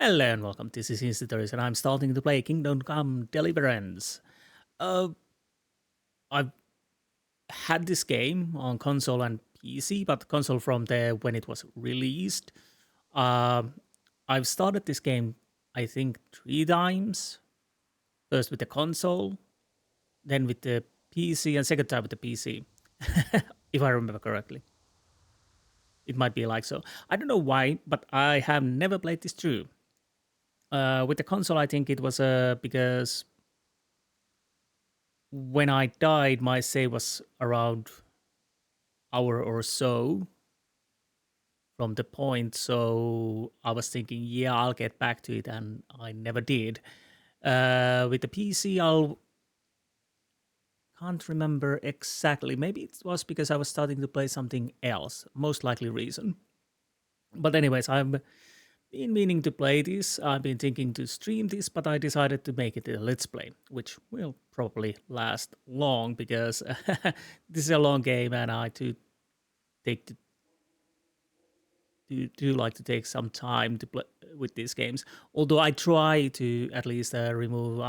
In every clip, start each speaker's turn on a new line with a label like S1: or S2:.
S1: Hello and welcome. This is Insti and I'm starting to play Kingdom Come Deliverance. Uh, I've had this game on console and PC, but console from the when it was released. Um, I've started this game, I think, 3 times. First with the console, then with the PC, and second time with the PC, if I remember correctly. It might be like so. I don't know why, but I have never played this through. With the console, I think it was because when I died, my save was around hour or so from the point. So I was thinking, yeah, I'll get back to it, and I never did. With the PC, I can't remember exactly. Maybe it was because I was starting to play something else. Most likely reason. But anyways, I've been meaning to play this. I've been thinking to stream this, but I decided to make it a let's play, which will probably last long because this is a long game, and I take to do like to take some time to play with these games. Although I try to at least remove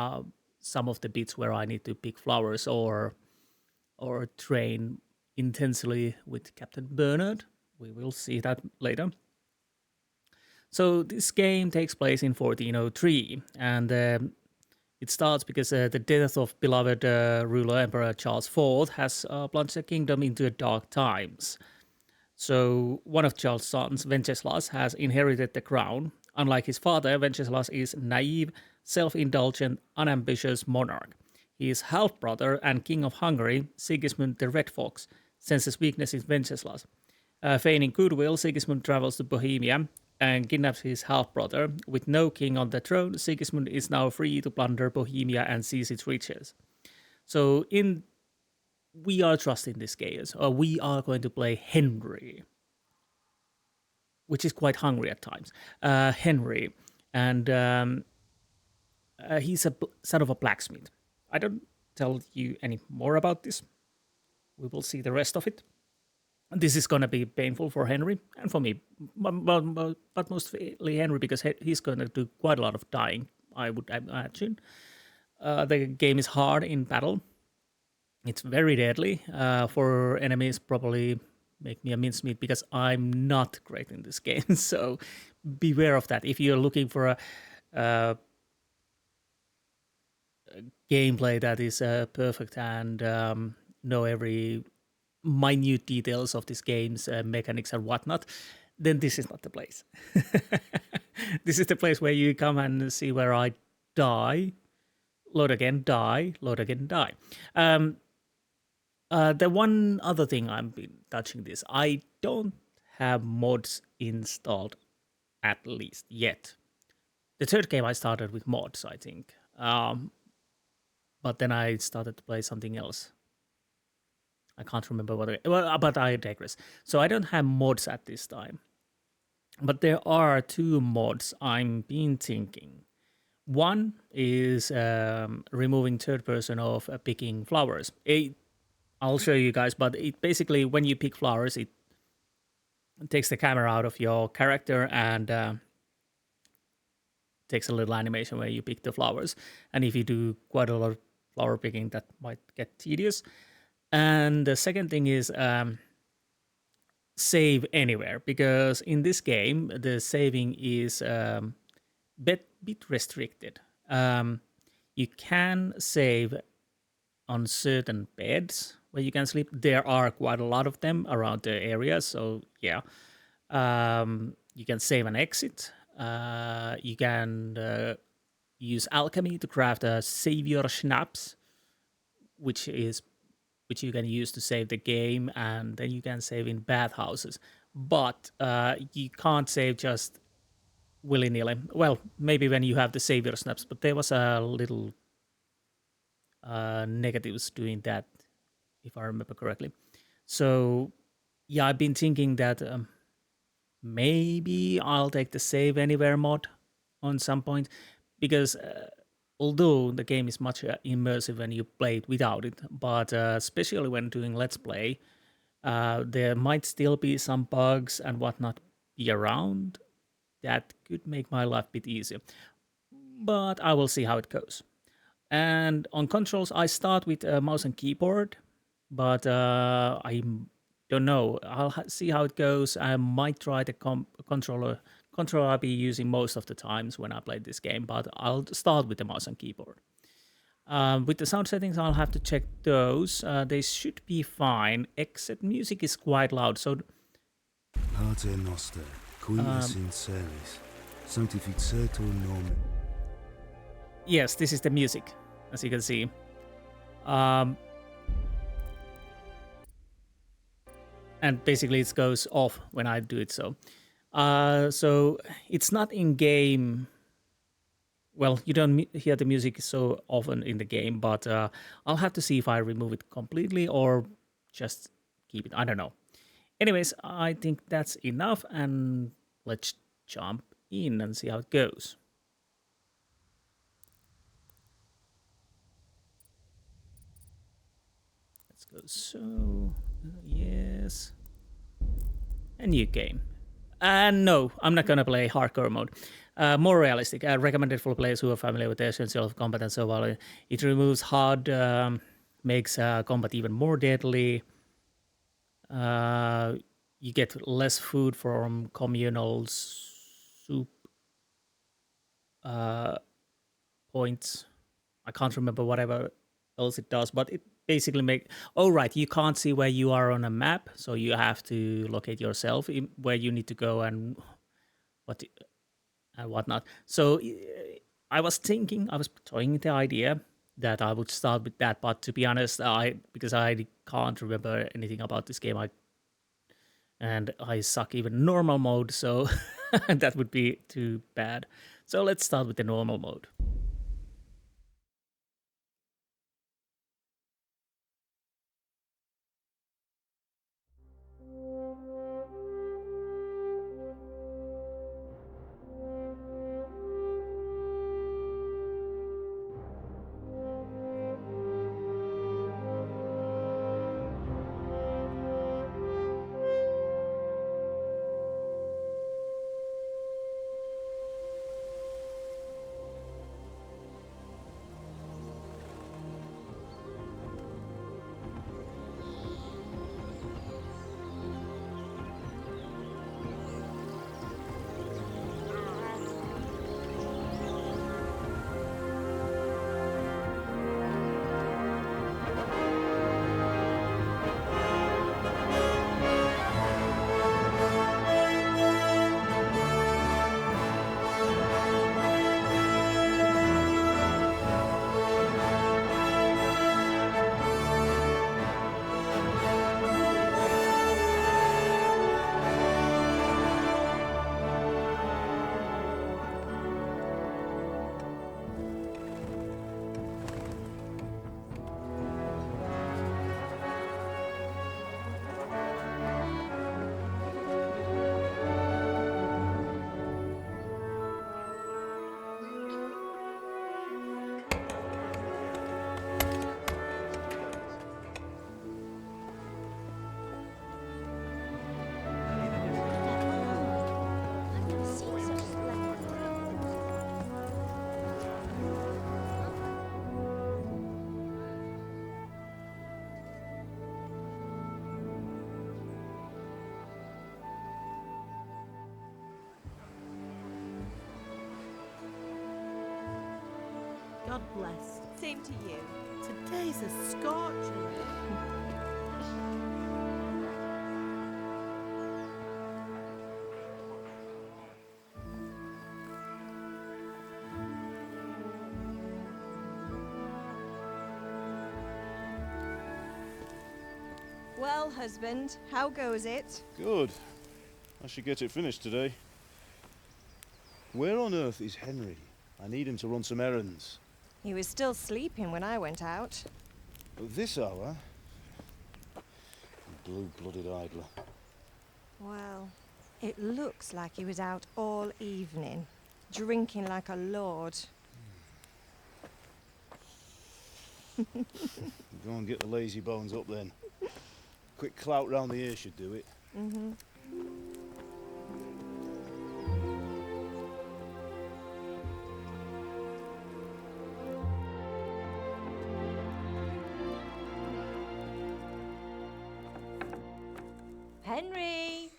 S1: some of the bits where I need to pick flowers or train intensely with Captain Bernard. We will see that later. So this game takes place in 1403, and it starts because the death of beloved ruler Emperor Charles IV has plunged the kingdom into dark times. So one of Charles' sons, Wenceslaus, has inherited the crown. Unlike his father, Wenceslaus is naive, self-indulgent, unambitious monarch. His half-brother and king of Hungary, Sigismund the Red Fox, senses weakness in Wenceslaus. Feigning goodwill, Sigismund travels to Bohemia and kidnaps his half-brother. With no king on the throne, Sigismund is now free to plunder Bohemia and seize its riches. So we are trusting this chaos, or we are going to play Henry, which is quite hungry at times. Henry, and he's a son of a blacksmith. I don't tell you any more about this. We will see the rest of it. This is going to be painful for Henry and for me, but mostly Henry because he's going to do quite a lot of dying, I would imagine. The game is hard in battle. It's very deadly for enemies. Probably make me a mincemeat because I'm not great in this game. So beware of that. If you're looking for a gameplay that is perfect and know every minute details of this game's mechanics and whatnot, then this is not the place. This is the place where you come and see where I die, load again, die, load again, die. The one other thing I've been touching this, I don't have mods installed at least yet. The third game I started with mods, I think. But then I started to play something else. I can't remember what. But I digress. So I don't have mods at this time. But there are 2 mods I'm been thinking. One is removing third person of picking flowers. I'll show you guys, but it basically, when you pick flowers, it takes the camera out of your character and takes a little animation where you pick the flowers. And if you do quite a lot of flower picking, that might get tedious. And the second thing is save anywhere, because in this game the saving is bit restricted. You can save on certain beds where you can sleep. There are quite a lot of them around the area, so yeah. You can save an exit. You can use alchemy to craft a savior schnapps, which you can use to save the game, and then you can save in bathhouses. But you can't save just willy-nilly. Well, maybe when you have the savior snaps, but there was a little negatives doing that, if I remember correctly. So yeah, I've been thinking that maybe I'll take the save anywhere mod on some point, because although the game is much immersive when you play it without it, but especially when doing let's play, there might still be some bugs and whatnot be around. that could make my life a bit easier. But I will see how it goes. And on controls, I start with a mouse and keyboard, but don't know. I'll see how it goes. I might try the controller I'll be using most of the times when I play this game, but I'll start with the mouse and keyboard. With the sound settings, I'll have to check those. They should be fine, except music is quite loud. So,
S2: Pater noster, qui es in celis, sanctificetur nomen.
S1: Yes, this is the music, as you can see. And basically it goes off when I do it. So it's not in game. Well, you don't hear the music so often in the game, but I'll have to see if I remove it completely or just keep it. I don't know. Anyways, I think that's enough, and let's jump in and see how it goes. Let's go. So, yes. A new game. No, I'm not gonna play hardcore mode. More realistic. Recommended for players who are familiar with the essential of combat and so on. It removes hard, makes combat even more deadly. You get less food from communal soup points. I can't remember whatever else it does, but it basically make. Oh right, you can't see where you are on a map, so you have to locate yourself where you need to go and whatnot. So I was toying the idea that I would start with that, but to be honest, because I can't remember anything about this game, and I suck even normal mode, so that would be too bad. So let's start with the normal mode.
S3: God bless. Same to you. Today's a scorcher.
S4: Well, husband, how goes it?
S5: Good. I should get it finished today. Where on earth is Henry? I need him to run some errands.
S4: He was still sleeping when I went out.
S5: At this hour? Blue-blooded idler.
S4: Well, it looks like he was out all evening, drinking like a lord.
S5: Go and get the lazy bones up then. Quick clout round the ear should do it.
S4: Henry!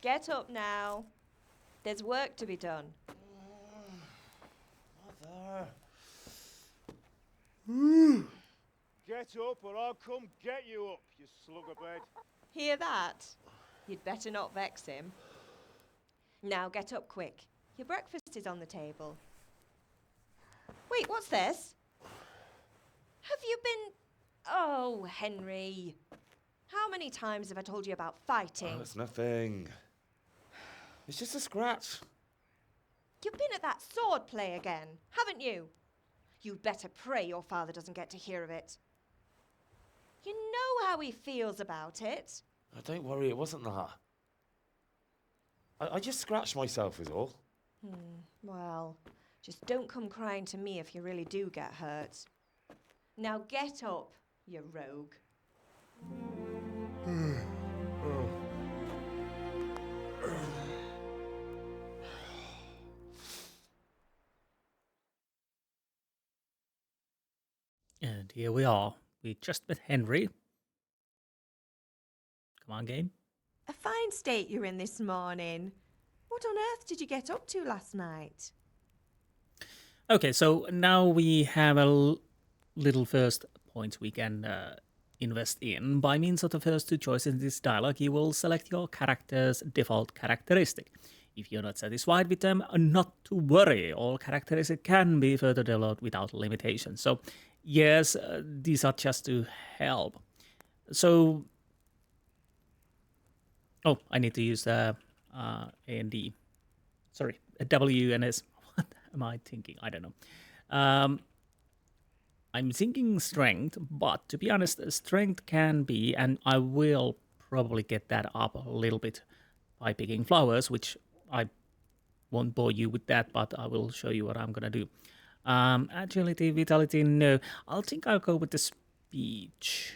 S4: Get up now. There's work to be done.
S5: Mother. Get up or I'll come get you up, you slugabed.
S4: Hear that? You'd better not vex him. Now get up quick. Your breakfast is on the table. Wait, what's this? Have you been... Oh, Henry. How many times have I told you about fighting?
S6: Oh, it's nothing. It's just a scratch.
S4: You've been at that sword play again, haven't you? You'd better pray your father doesn't get to hear of it. You know how he feels about it.
S6: Oh, don't worry, it wasn't that. I just scratched myself is all.
S4: Well, just don't come crying to me if you really do get hurt. Now get up, you rogue.
S1: And here we are. We just met Henry. Come on, game.
S4: A fine state you're in this morning. What on earth did you get up to last night?
S1: Okay, so now we have a little first point we can invest in. By means of the first two choices in this dialogue, you will select your character's default characteristic. If you're not satisfied with them, not to worry. All characteristics can be further developed without limitation. So, yes, these are just to help. So, oh, I need to use A and D. Sorry, W and S. What am I thinking? I don't know. I'm thinking strength, but to be honest, strength can be, and I will probably get that up a little bit by picking flowers, which I won't bore you with that, but I will show you what I'm gonna do. Agility, vitality, no. I'll go with the speech.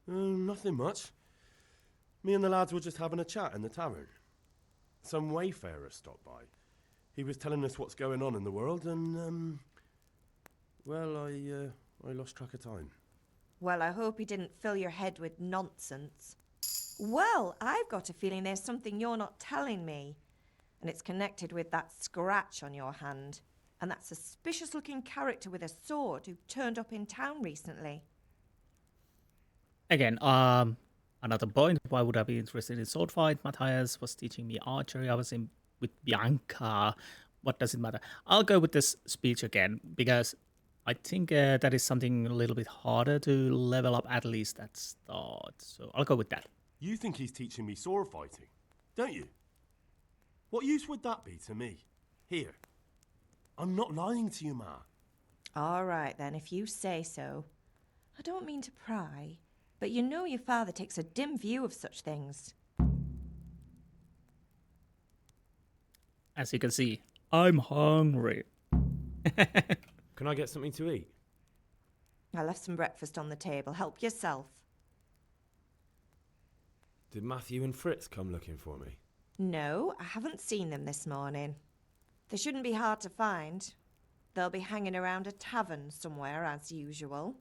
S7: Nothing much. Me and the lads were just having a chat in the tavern. Some wayfarer stopped by. He was telling us what's going on in the world, and well, I lost track of time.
S4: Well, I hope he didn't fill your head with nonsense. Well, I've got a feeling there's something you're not telling me. And it's connected with that scratch on your hand. And that suspicious-looking character with a sword who turned up in town recently.
S1: Again, another point. Why would I be interested in sword fight? Matthias was teaching me archery. I was in with Bianca. What does it matter? I'll go with this speech again because I think that is something a little bit harder to level up, at least at start. So I'll go with that.
S7: You think he's teaching me sword fighting, don't you? What use would that be to me? Here. I'm not lying to you, Ma.
S4: All right, then, if you say so. I don't mean to pry, but you know your father takes a dim view of such things.
S1: As you can see, I'm hungry.
S6: Can I get something to eat?
S4: I left some breakfast on the table. Help yourself.
S6: Did Matthew and Fritz come looking for me?
S4: No, I haven't seen them this morning. They shouldn't be hard to find. They'll be hanging around a tavern somewhere, as usual.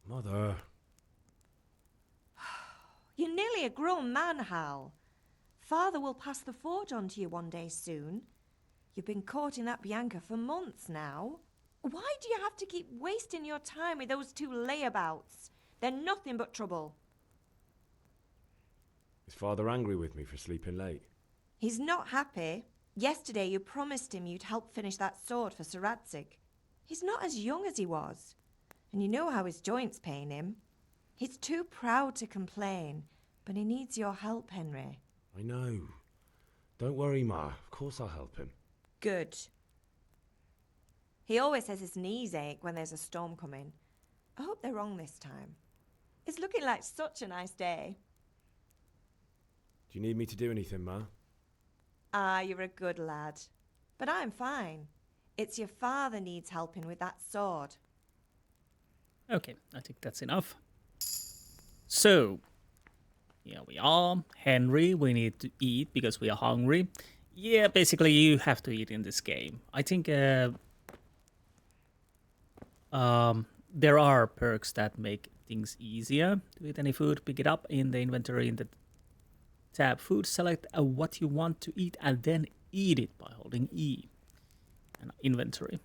S6: Mother.
S4: You're nearly a grown man, Hal. Father will pass the forge on to you one day soon. You've been courting that Bianca for months now. Why do you have to keep wasting your time with those two layabouts? They're nothing but trouble.
S6: Is Father angry with me for sleeping late?
S4: He's not happy. Yesterday you promised him you'd help finish that sword for Sir Radzig. He's not as young as he was. And you know how his joints pain him. He's too proud to complain, but he needs your help, Henry.
S6: I know. Don't worry, Ma. Of course I'll help him.
S4: Good. He always says his knees ache when there's a storm coming. I hope they're wrong this time. It's looking like such a nice day.
S6: Do you need me to do anything, Ma?
S4: Ah, you're a good lad. But I'm fine. It's your father needs helping with that sword.
S1: Okay, I think that's enough. So, here we are. Henry, we need to eat because we are hungry. Yeah, basically you have to eat in this game. I think There are perks that make things easier to eat any food. Pick it up in the inventory in the tab food. Select what you want to eat and then eat it by holding E. And inventory.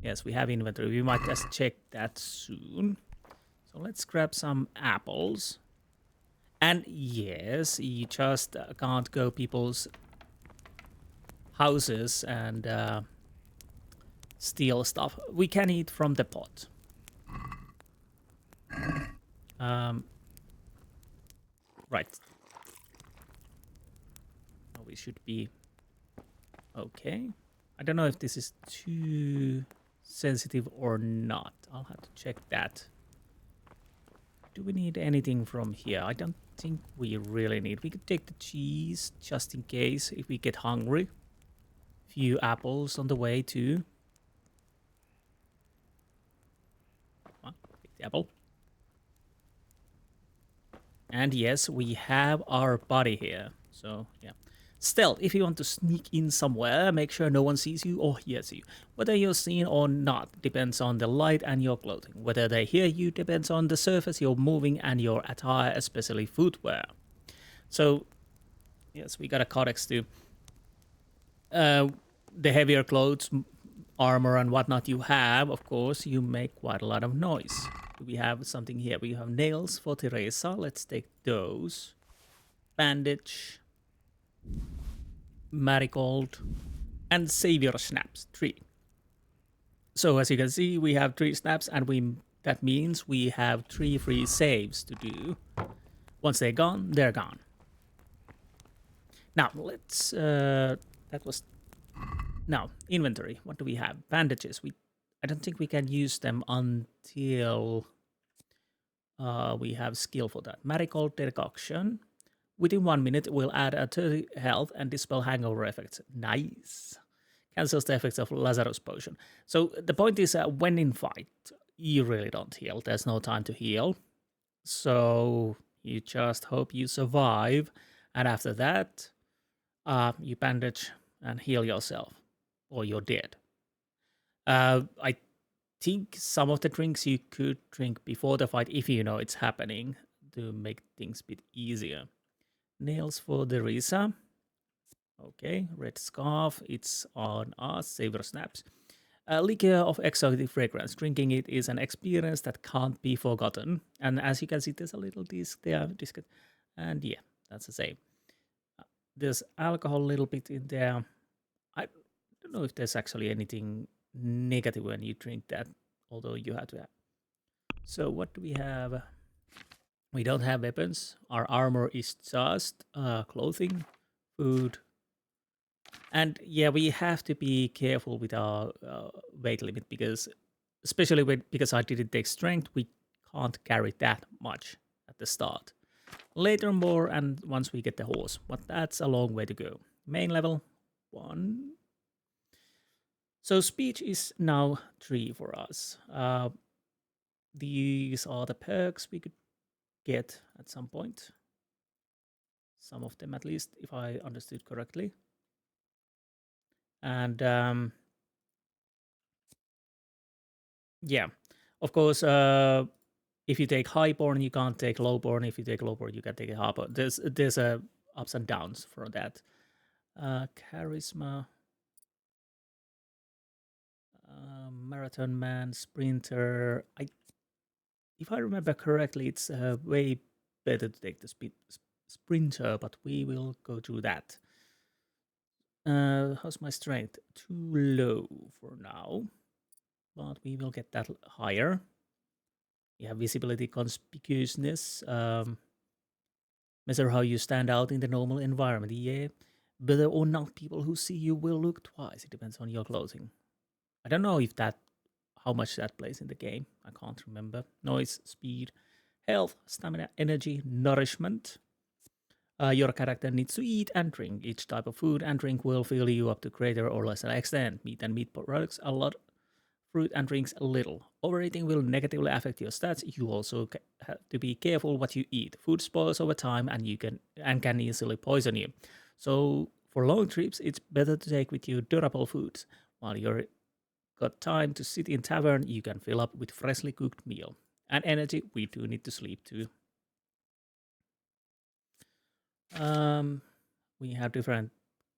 S1: Yes, we have inventory. We might just check that soon. So let's grab some apples. And yes, you just can't go people's houses and steal stuff. We can eat from the pot. Right. We should be okay. I don't know if this is too sensitive or not. I'll have to check that. Do we need anything from here? I don't think we really need. We could take the cheese just in case if we get hungry. Few apples on the way too. Come on, take the apple. And yes, we have our body here. So yeah. Stealth, if you want to sneak in somewhere, make sure no one sees you or hears you. Whether you're seen or not depends on the light and your clothing. Whether they hear you depends on the surface you're moving and your attire, especially footwear. So, yes, we got a codex too. The heavier clothes, armor and whatnot you have, of course, you make quite a lot of noise. We have something here. We have nails for Teresa. Let's take those. Bandage. Marigold and savior snaps 3. So as you can see, we have 3 snaps and that means we have 3 free saves to do. Once they're gone, they're gone. Now let's now inventory. What do we have? Bandages. I don't think we can use them until we have skill for that. Marigold decoction. Within 1 minute, we'll add a 30 health and dispel hangover effects. Nice. Cancels the effects of Lazarus potion. So the point is when in fight, you really don't heal. There's no time to heal. So you just hope you survive. And after that, you bandage and heal yourself. Or you're dead. I think some of the drinks you could drink before the fight, if you know it's happening, to make things a bit easier. Nails for Teresa. Okay, red scarf. It's on us. Savior snaps. Liquor of exotic fragrance. Drinking it is an experience that can't be forgotten. And as you can see, there's a little disc there. And yeah, that's the same. There's alcohol a little bit in there. I don't know if there's actually anything negative when you drink that, although you have to have. So what do we have? We don't have weapons. Our armor is just clothing, food. And yeah, we have to be careful with our weight limit because, especially because I didn't take strength, we can't carry that much at the start. Later more and once we get the horse, but that's a long way to go. Main level 1. So speech is now 3 for us. These are the perks we could get at some point. Some of them at least, if I understood correctly. And yeah, of course, if you take highborn, you can't take lowborn. If you take lowborn, you can take a highborn. There's ups and downs for that. Charisma, marathon man, sprinter. If I remember correctly, it's way better to take the sprinter, but we will go through that. How's my strength? Too low for now, but we will get that higher. We have visibility, conspicuousness. Measure how you stand out in the normal environment. Yeah, whether or not people who see you will look twice. It depends on your clothing. I don't know if how much that plays in the game. I can't remember. Noise, speed, health, stamina, energy, nourishment. Your character needs to eat and drink. Each type of food and drink will fill you up to greater or lesser extent. Meat and meat products a lot. Fruit and drinks a little. Overeating will negatively affect your stats. You also have to be careful what you eat. Food spoils over time and can easily poison you. So for long trips, it's better to take with you durable foods. While you're got time to sit in tavern, you can fill up with freshly cooked meal. And energy, we do need to sleep too. We have different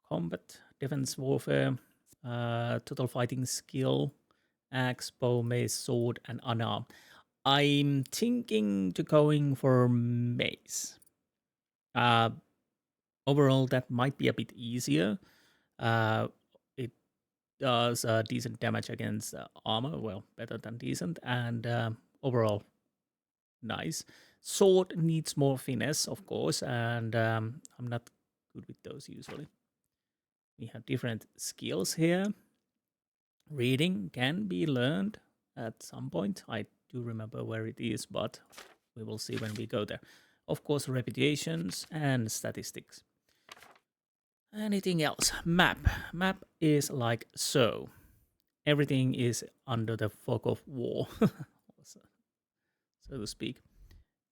S1: combat, defense, warfare, total fighting skill, axe, bow, mace, sword, and unarmed. I'm thinking to going for mace. Overall, that might be a bit easier. It does decent damage against armor, well, better than decent, and overall, nice. Sword needs more finesse, of course, and I'm not good with those usually. We have different skills here. Reading can be learned at some point. I do remember where it is, but we will see when we go there. Of course, reputations and statistics. Anything else? Map. Map is like so. Everything is under the fog of war, so to speak.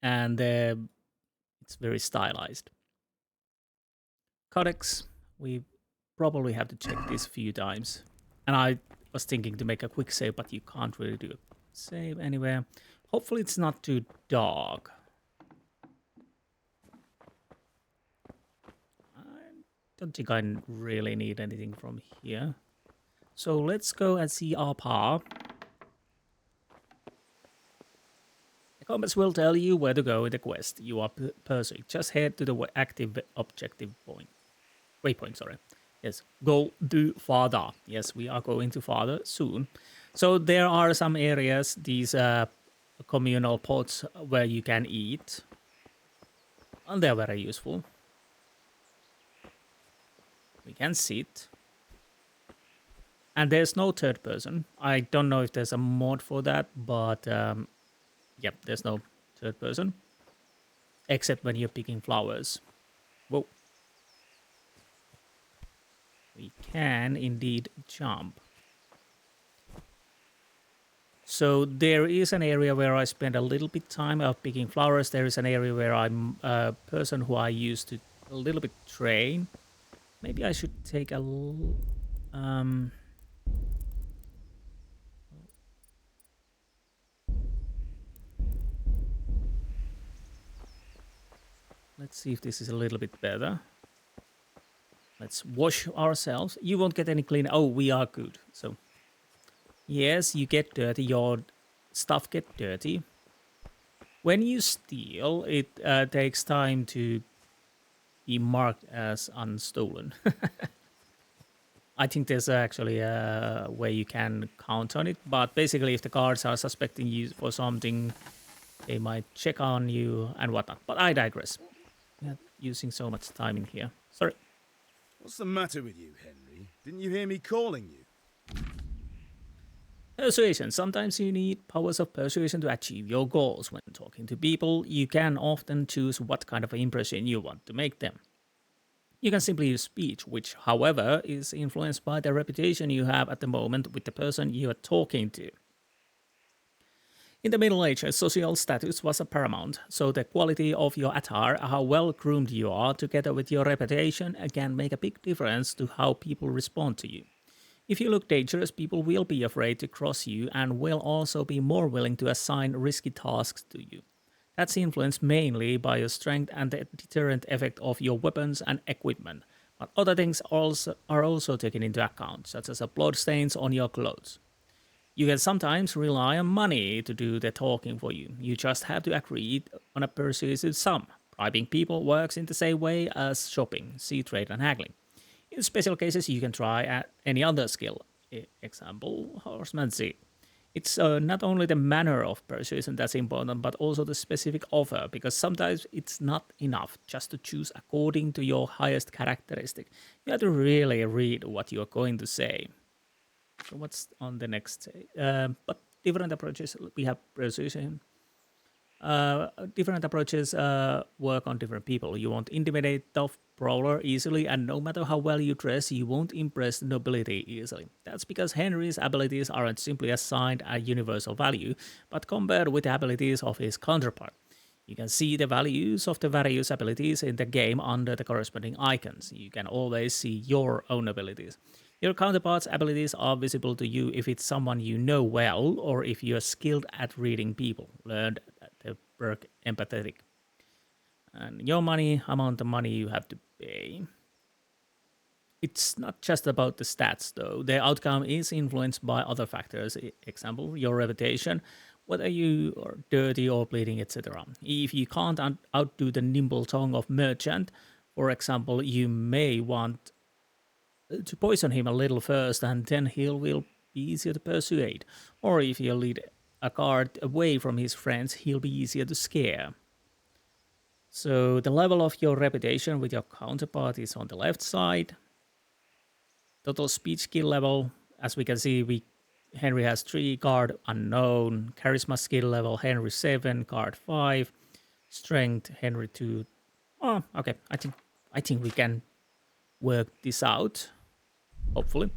S1: And it's very stylized. Codex, we probably have to check this a few times. And I was thinking to make a quick save, but you can't really do a save anywhere. Hopefully it's not too dark. I don't think I really need anything from here. So let's go and see our power. The compass will tell you where to go in the quest you are pursuing. Just head to the active objective point. Waypoint, sorry. Yes, go to farther. Yes, we are going to farther soon. So there are some areas, these communal pots where you can eat. And they're very useful. We can sit. And there's no third person. I don't know if there's a mod for that, but yep, there's no third person. Except when you're picking flowers. Whoa. We can indeed jump. So there is an area where I spend a little bit time of picking flowers. There is an area where I'm a person who I used to a little bit train. Maybe I should take a let's see if this is a little bit better. Let's wash ourselves. You won't get any clean. Oh, we are good. So, yes, you get dirty. Your stuff get dirty. When you steal, it takes time to be marked as unstolen. I think there's actually a way you can count on it. But basically, if the guards are suspecting you for something, they might check on you and whatnot. But I digress. We are using so much time in here. Sorry.
S2: What's the matter with you, Henry? Didn't you hear me calling you?
S1: Persuasion. Sometimes you need powers of persuasion to achieve your goals. When talking to people, you can often choose what kind of impression you want to make them. You can simply use speech, which, however, is influenced by the reputation you have at the moment with the person you are talking to. In the Middle Ages, social status was paramount, so the quality of your attire, how well groomed you are, together with your reputation, can make a big difference to how people respond to you. If you look dangerous, people will be afraid to cross you and will also be more willing to assign risky tasks to you. That's influenced mainly by your strength and the deterrent effect of your weapons and equipment, but other things are also taken into account, such as bloodstains on your clothes. You can sometimes rely on money to do the talking for you. You just have to agree on a persuasive sum. Bribing people works in the same way as shopping, see trade and haggling. In special cases, you can try any other skill. Example, horsemanship. It's not only the manner of persuasion that's important, but also the specific offer, because sometimes it's not enough just to choose according to your highest characteristic. You have to really read what you're going to say. So what's on the next? But different approaches. We have persuasion. Different approaches work on different people. You won't intimidate tough brawler easily, and no matter how well you dress, you won't impress the nobility easily. That's because Henry's abilities aren't simply assigned a universal value, but compared with the abilities of his counterpart. You can see the values of the various abilities in the game under the corresponding icons. You can always see your own abilities. Your counterpart's abilities are visible to you if it's someone you know well or if you're skilled at reading people. Learned at the perk empathetic. And your money, amount of money you have to pay. It's not just about the stats though. The outcome is influenced by other factors. Example, your reputation, whether you are dirty or bleeding, etc. If you can't outdo the nimble tongue of merchant, for example, you may want to poison him a little first and then he will be easier to persuade. Or if you lead a guard away from his friends, he'll be easier to scare. So the level of your reputation with your counterpart is on the left side. Total speech skill level, as we can see, Henry has 3, guard unknown, charisma skill level Henry 7, guard 5, strength Henry 2. Oh, okay. I think we can work this out. Hopefully.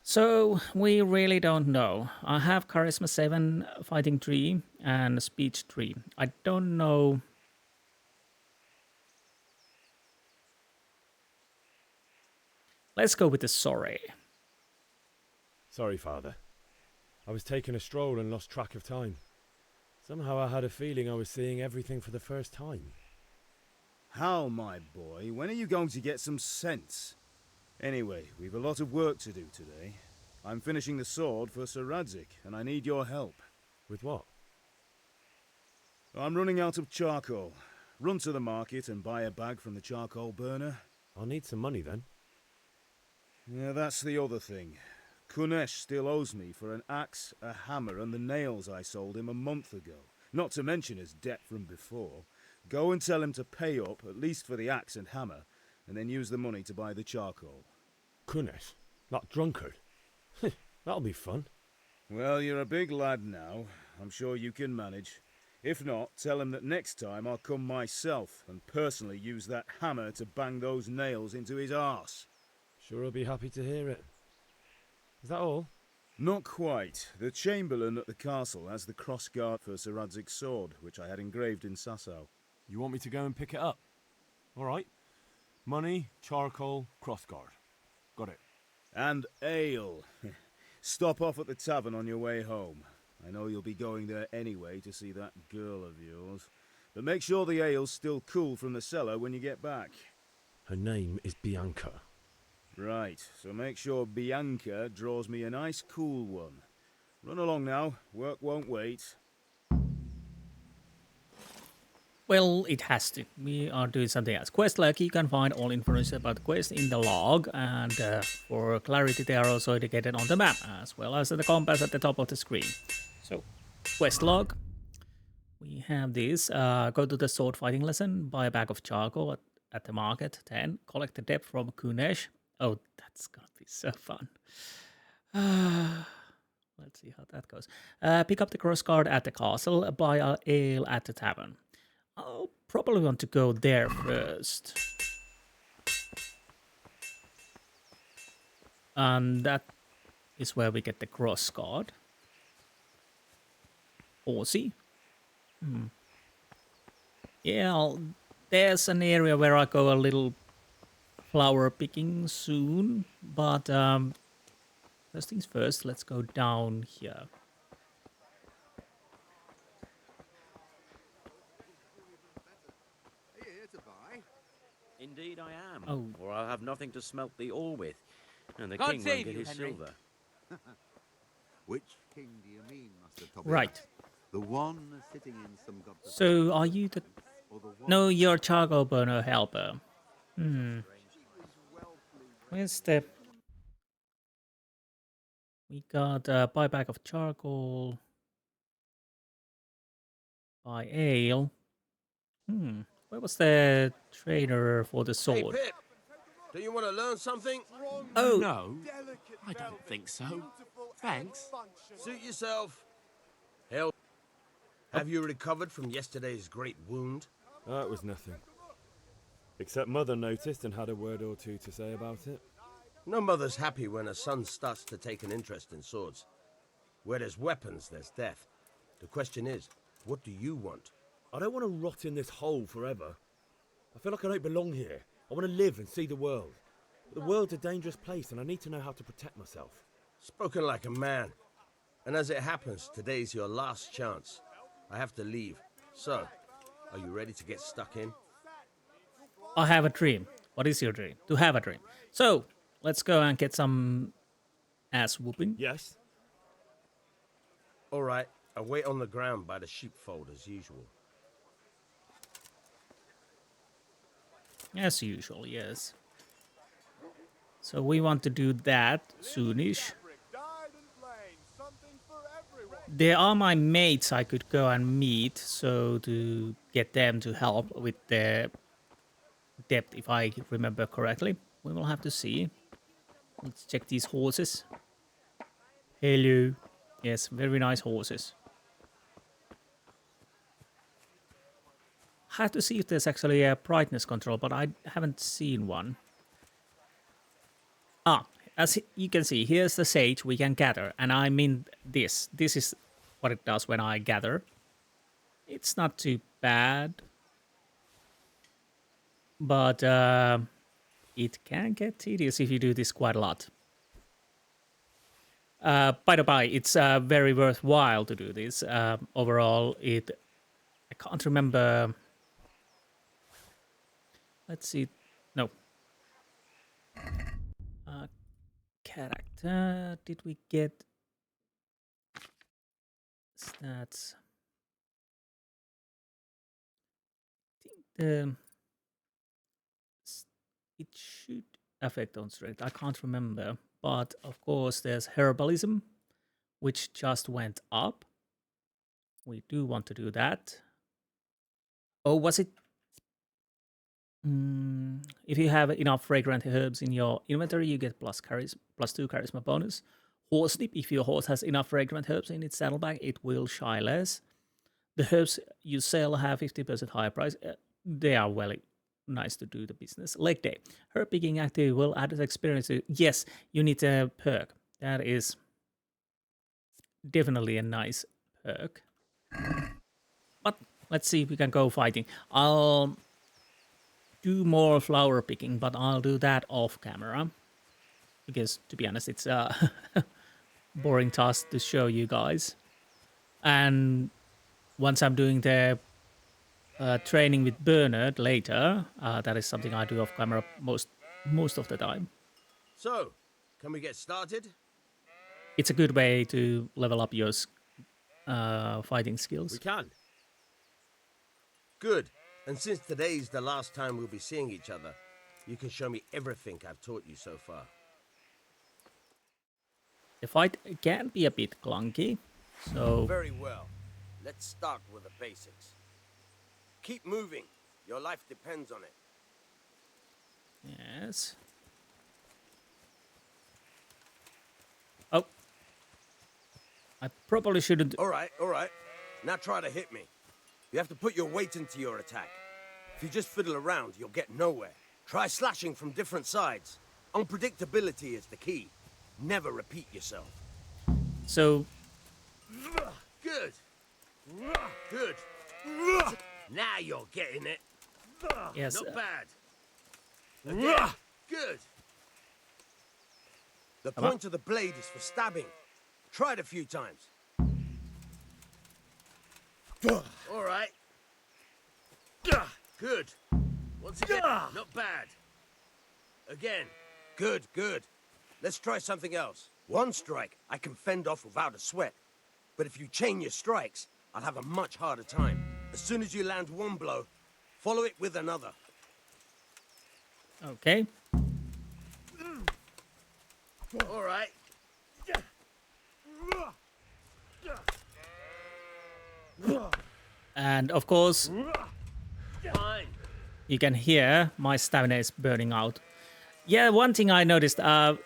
S1: So we really don't know. I have charisma 7, fighting 3, and speech 3. I don't know. Let's go with the sorry.
S6: Sorry, Father. I was taking a stroll and lost track of time. Somehow I had a feeling I was seeing everything for the first time.
S2: Hal, my boy, when are you going to get some sense? Anyway, we've a lot of work to do today. I'm finishing the sword for Sir Radzig, and I need your help.
S6: With what?
S2: I'm running out of charcoal. Run to the market and buy a bag from the charcoal burner.
S6: I'll need some money then.
S2: Yeah, that's the other thing. Kunesh still owes me for an axe, a hammer, and the nails I sold him a month ago. Not to mention his debt from before. Go and tell him to pay up, at least for the axe and hammer, and then use the money to buy the charcoal.
S6: Kunesh? That drunkard? That'll be fun.
S2: Well, you're a big lad now. I'm sure you can manage. If not, tell him that next time I'll come myself and personally use that hammer to bang those nails into his arse.
S6: Sure I'll be happy to hear it. Is that all?
S2: Not quite. The Chamberlain at the castle has the crossguard for Sir Radzig's sword, which I had engraved in Sasau.
S6: You want me to go and pick it up? All right. Money, charcoal, crossguard. Got it.
S2: And ale. Stop off at the tavern on your way home. I know you'll be going there anyway to see that girl of yours. But make sure the ale's still cool from the cellar when you get back.
S6: Her name is Bianca.
S2: Right, so make sure Bianca draws me a nice cool one. Run along now, work won't wait.
S1: Well, it has to. We are doing something else. Quest log, you can find all information about the quest in the log, and for clarity they are also indicated on the map, as well as the compass at the top of the screen. So, quest log. We have this. Go to the sword fighting lesson, buy a bag of charcoal at the market, 10. Collect the depth from Kunesh. Oh, that's gonna be so fun. Let's see how that goes. Pick up the crossguard at the castle, buy a ale at the tavern. I'll probably want to go there first. And that is where we get the crossguard. Aussie. Yeah, there's an area where I go a little flower picking soon, but first things first, let's go down here.
S8: Indeed I am,
S1: Oh.
S8: or I'll have nothing to smelt the ore with, and the
S9: God
S8: king
S9: save
S8: won't get
S9: you,
S8: his
S9: Henry.
S8: silver.
S10: Which king do you mean, Master Toby?
S1: Right.
S10: The one sitting in some godforsaken
S1: So are you the...
S10: or the one
S1: No, you're charcoal burner helper. Where's the... We got a buyback of charcoal. Buy ale. Where was the trainer for the sword?
S9: Hey, Pip, do you want to learn something?
S1: Oh,
S6: No, I don't think so. Thanks.
S9: Suit yourself. Hell, have you recovered from yesterday's great wound?
S6: That was nothing. Except Mother noticed and had a word or two to say about it.
S9: No mother's happy when a son starts to take an interest in swords. Where there's weapons, there's death. The question is, what do you want?
S6: I don't want to rot in this hole forever. I feel like I don't belong here. I want to live and see the world. The world's a dangerous place and I need to know how to protect myself.
S9: Spoken like a man. And as it happens, today's your last chance. I have to leave. So, are you ready to get stuck in?
S1: I have a dream. What is your dream? To have a dream. So, let's go and get some ass whooping.
S6: Yes?
S9: All right, I'll wait on the ground by the sheepfold as usual.
S1: As usual, yes. So we want to do that soonish. There are my mates I could go and meet, so to get them to help with the depth, if I remember correctly. We will have to see. Let's check these horses. Hello. Yes, very nice horses. I have to see if there's actually a brightness control, but I haven't seen one. Ah, as you can see, here's the sage we can gather, and I mean this. This is what it does when I gather. It's not too bad, but it can get tedious if you do this quite a lot. By the by, it's very worthwhile to do this. Overall, I can't remember. Let's see. No. Character. Did we get stats? I think it should affect on strength. I can't remember. But of course, there's herbalism, which just went up. We do want to do that. Oh, was it? If you have enough fragrant herbs in your inventory, you get +2 charisma bonus. Horsnip, if your horse has enough fragrant herbs in its saddlebag, it will shy less. The herbs you sell have 50% higher price. They are well nice to do the business. Leg day. Herb picking active will add experience. Yes, you need a perk. That is definitely a nice perk. But let's see if we can go fighting. I'll do more flower picking, but I'll do that off camera. Because, to be honest, it's a boring task to show you guys. And once I'm doing the training with Bernard later, that is something I do off camera most of the time.
S9: So, can we get started?
S1: It's a good way to level up your fighting skills.
S6: We can.
S9: Good. And since today's the last time we'll be seeing each other, you can show me everything I've taught you so far.
S1: The fight can be a bit clunky, so...
S9: Very well. Let's start with the basics. Keep moving. Your life depends on it.
S1: Yes. Oh. I probably shouldn't...
S9: All right. Now try to hit me. You have to put your weight into your attack. If you just fiddle around, you'll get nowhere. Try slashing from different sides. Unpredictability is the key. Never repeat yourself.
S1: So...
S9: Good. Good. Now you're getting it.
S1: Yes.
S9: Not bad. Again. Good. The point of the blade is for stabbing. Try it a few times. All right. Good. Once again, not bad. Again. Good. Let's try something else. One strike I can fend off without a sweat. But if you chain your strikes, I'll have a much harder time. As soon as you land one blow, follow it with another.
S1: Okay.
S9: All right.
S1: And of course,
S9: Fine.
S1: you can hear my stamina is burning out. Yeah, one thing I noticed, you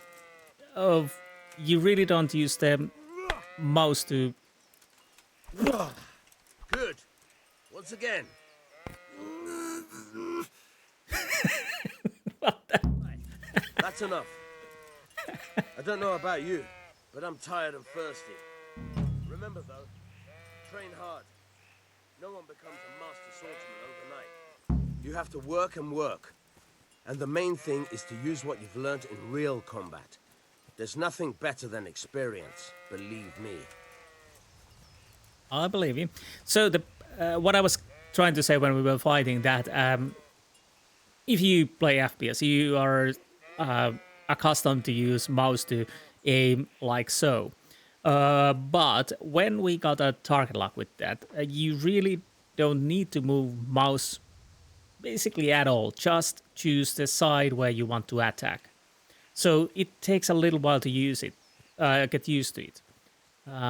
S1: really don't use the mouse to...
S9: Good. Once again. That's enough. I don't know about you, but I'm tired and thirsty. Remember though, train hard. No one becomes a master swordsman overnight. You have to work and work. And the main thing is to use what you've learned in real combat. There's nothing better than experience, believe me.
S1: I believe you. So the what I was trying to say when we were fighting that if you play FPS, you are accustomed to use mouse to aim like so. But when we got a target lock with that, you really don't need to move mouse basically at all. Just choose the side where you want to attack. So it takes a little while to use it, get used to it.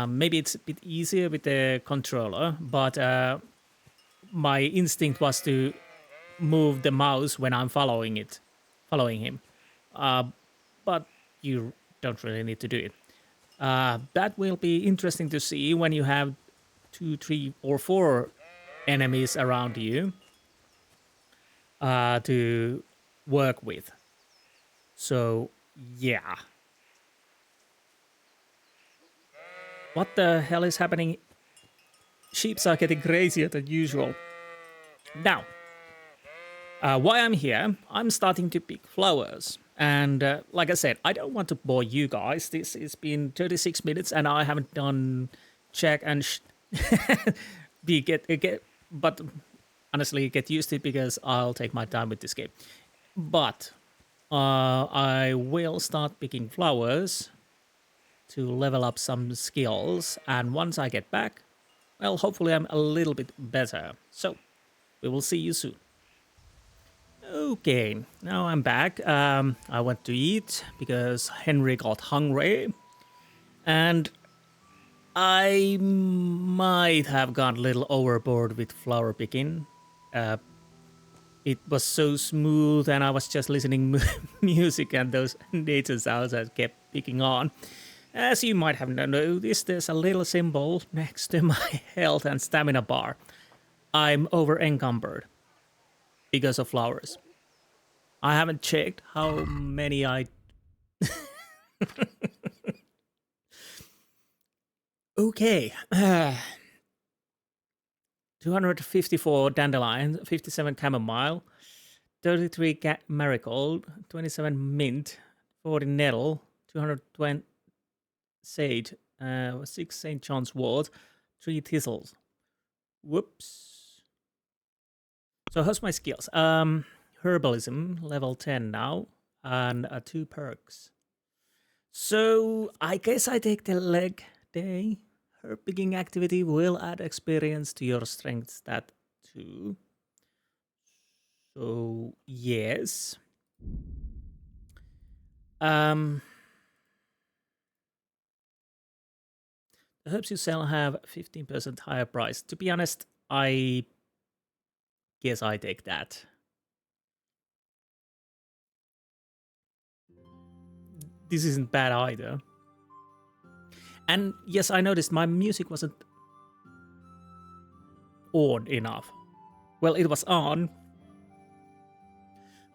S1: Maybe it's a bit easier with the controller, but my instinct was to move the mouse when I'm following him. But you don't really need to do it. That will be interesting to see when you have 2, 3, or 4 enemies around you to work with. So, yeah. What the hell is happening? Sheeps are getting crazier than usual. Now, why I'm here, I'm starting to pick flowers. And like I said, I don't want to bore you guys. This has been 36 minutes and I haven't done check and but honestly, get used to it because I'll take my time with this game. But I will start picking flowers to level up some skills. And once I get back, well, hopefully I'm a little bit better. So, we will see you soon. Okay, now I'm back. I went to eat because Henry got hungry. And I might have gone a little overboard with flower picking. It was so smooth and I was just listening music and those nature sounds I kept picking on. As you might have noticed, there's a little symbol next to my health and stamina bar. I'm over encumbered because of flowers. I haven't checked how many I... Okay. 254 dandelion, 57 chamomile, 33 marigold, 27 mint, 40 nettle, 220 sage, 6 St. John's wort, 3 thistles. Whoops. So how's my skills? Herbalism, level 10 now, and 2 perks. So I guess I take the leg day. Herb picking activity will add experience to your strength stat too. So yes. The herbs you sell have 15% higher price. To be honest, I guess I take that. This isn't bad either. And yes, I noticed my music wasn't on enough. Well, it was on,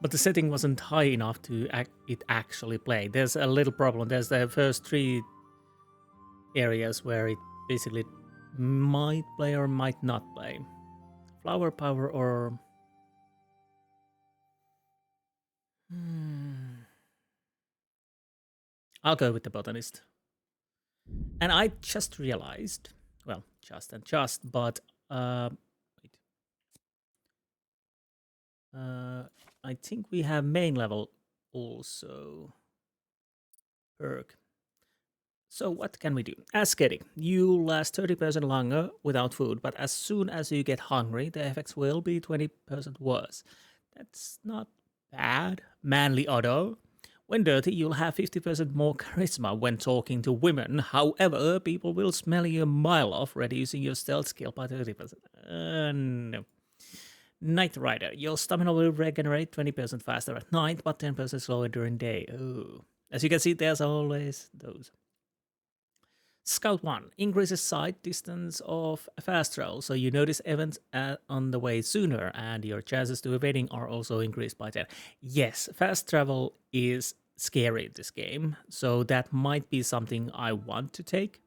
S1: but the setting wasn't high enough to it actually play. There's a little problem. There's the first 3 areas where it basically might play or might not play. Flower power or... I'll go with the botanist. And I just realized, well, but wait. I think we have main level also. Perk. So what can we do? Ascetic. You last 30% longer without food, but as soon as you get hungry, the effects will be 20% worse. That's not bad. Manly Auto. When dirty, you'll have 50% more charisma when talking to women. However, people will smell you a mile off, reducing your stealth skill by 30%. No. Night Rider. Your stamina will regenerate 20% faster at night, but 10% slower during day. Oh. As you can see, there's always those. Scout 1 increases sight distance of fast travel, so you notice events on the way sooner, and your chances to evading are also increased by 10. Yes, fast travel is scary in this game, so that might be something I want to take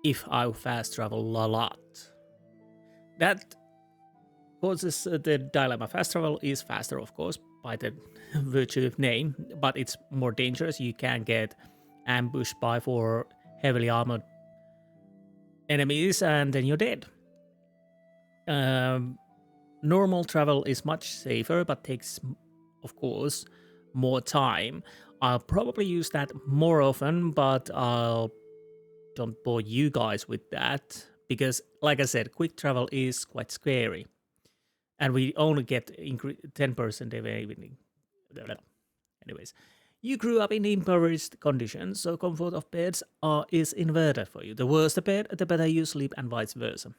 S1: if I fast travel a lot. That causes the dilemma. Fast travel is faster, of course, by the virtue of name, but it's more dangerous. You can get ambushed by 4 heavily armored enemies and then you're dead. Normal travel is much safer, but takes, of course, more time. I'll probably use that more often, but I'll don't bore you guys with that because, like I said, quick travel is quite scary, and we only get 10% of evening. Anyways, you grew up in impoverished conditions, so comfort of beds is inverted for you. The worse the bed, the better you sleep, and vice versa.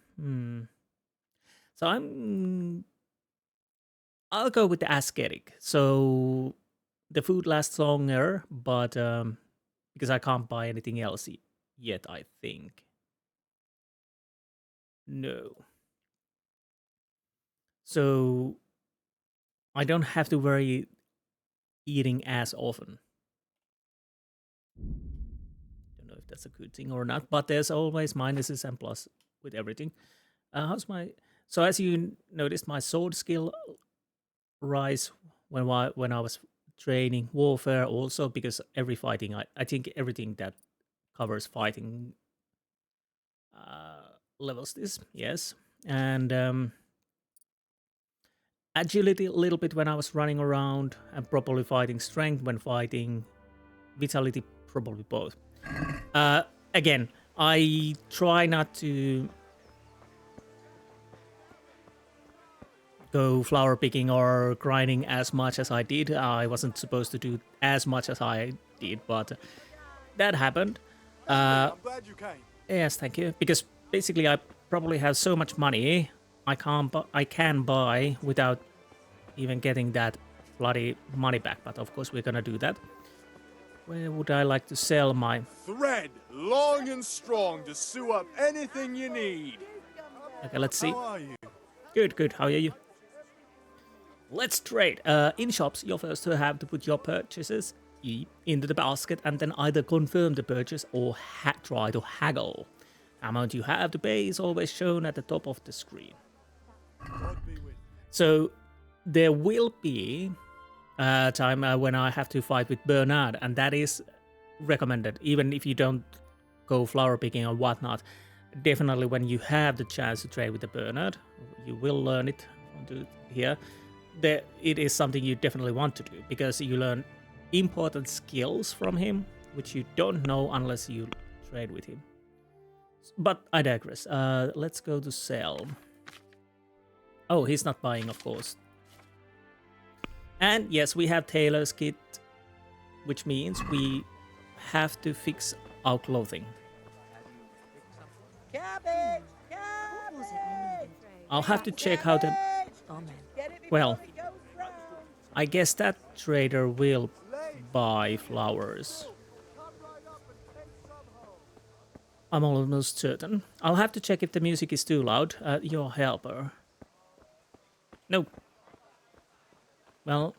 S1: So I'll go with the ascetic. So the food lasts longer, but because I can't buy anything else yet, I think. No. So I don't have to worry eating as often. Don't know if that's a good thing or not, but there's always minuses and plus with everything. How's my... So as you noticed, my sword skill rise when I was training warfare also, because every fighting, I think everything that covers fighting levels this, yes. And agility a little bit when I was running around, and probably fighting strength when fighting vitality, probably both. Again, I try not to go flower picking or grinding as much as I did. I wasn't supposed to do as much as I did, but that happened.
S11: I'm glad you came.
S1: Yes, thank you. Because basically I probably have so much money I can buy without even getting that bloody money back. But of course we're gonna do that. Where would I like to sell my...
S11: Thread long and strong to sew up anything you need.
S1: Okay, let's see.
S11: How are you?
S1: Good. How are you? Let's trade. In shops, you're first to have to put your purchases into the basket and then either confirm the purchase or try to haggle. The amount you have to pay is always shown at the top of the screen. So there will be a time when I have to fight with Bernard, and that is recommended, even if you don't go flower picking or whatnot. Definitely when you have the chance to trade with the Bernard, you will learn it here. It is something you definitely want to do, because you learn important skills from him, which you don't know unless you trade with him. But I digress. Let's go to sell. Oh, he's not buying, of course. And yes, we have tailor's kit, which means we have to fix our clothing.
S12: Cabbage!
S1: I'll have to check how the... Well, I guess that trader will buy flowers. I'm almost certain. I'll have to check if the music is too loud. Your helper. No. Well,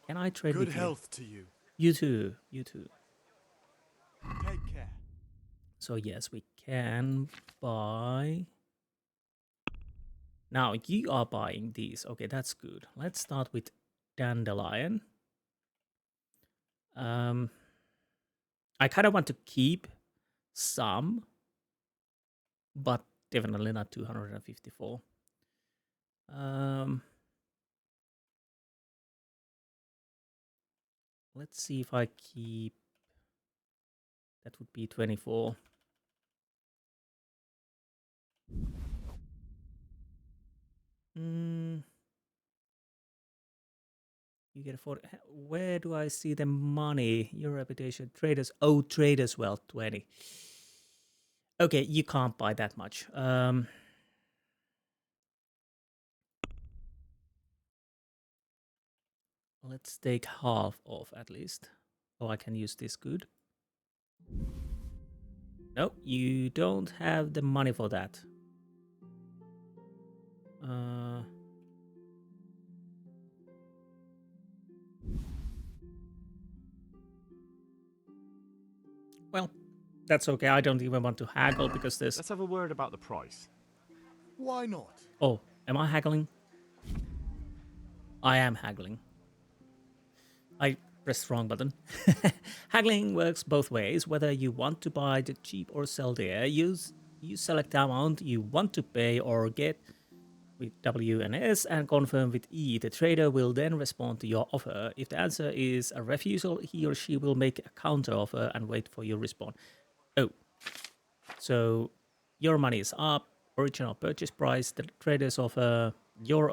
S1: can I trade with you?
S11: Good health to you.
S1: You too. You too.
S11: Take care.
S1: So yes, we can buy... Now, you are buying these. Okay, that's good. Let's start with Dandelion. I kind of want to keep some, but definitely not 254. Let's see if I keep... That would be 24. You get 40. Where do I see the money? Your reputation, traders. Oh, traders wealth 20. Okay, you can't buy that much. Let's take half off at least. Oh, I can use this good. No, you don't have the money for that. Well, that's okay. I don't even want to haggle because there's...
S13: Let's have a word about the price.
S11: Why not?
S1: Oh, am I haggling? I am haggling. I pressed the wrong button. Haggling works both ways. Whether you want to buy the cheap or sell dear, you select the amount you want to pay or get with W and S and confirm with E. The trader will then respond to your offer. If the answer is a refusal, he or she will make a counter offer and wait for your response. Oh, so your money is up, original purchase price, the trader's offer, your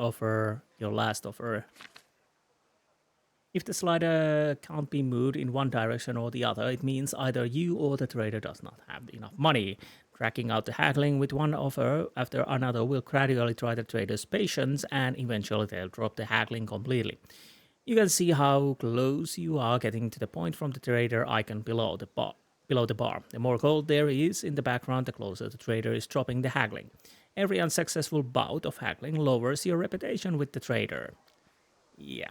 S1: last offer. If the slider can't be moved in one direction or the other, it means either you or the trader does not have enough money. Tracking out the haggling with one offer after another will gradually try the trader's patience, and eventually they'll drop the haggling completely. You can see how close you are getting to the point from the trader icon below the bar. The more gold there is in the background, the closer the trader is dropping the haggling. Every unsuccessful bout of haggling lowers your reputation with the trader. Yeah.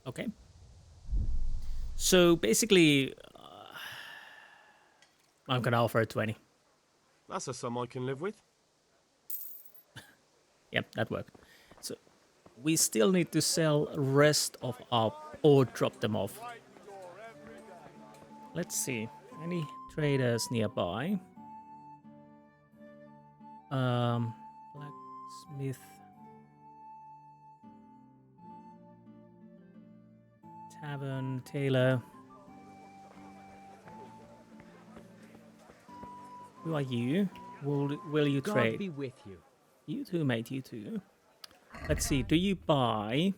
S1: Okay. So basically, I'm gonna offer 20.
S7: That's a sum I can live with.
S1: Yep, that worked. So we still need to sell rest of our or drop them off. Let's see. Any traders nearby? Blacksmith. Tavern, tailor. Who are you? Will you trade?
S12: God be with you.
S1: You too, mate, you too. Let's see, do you buy?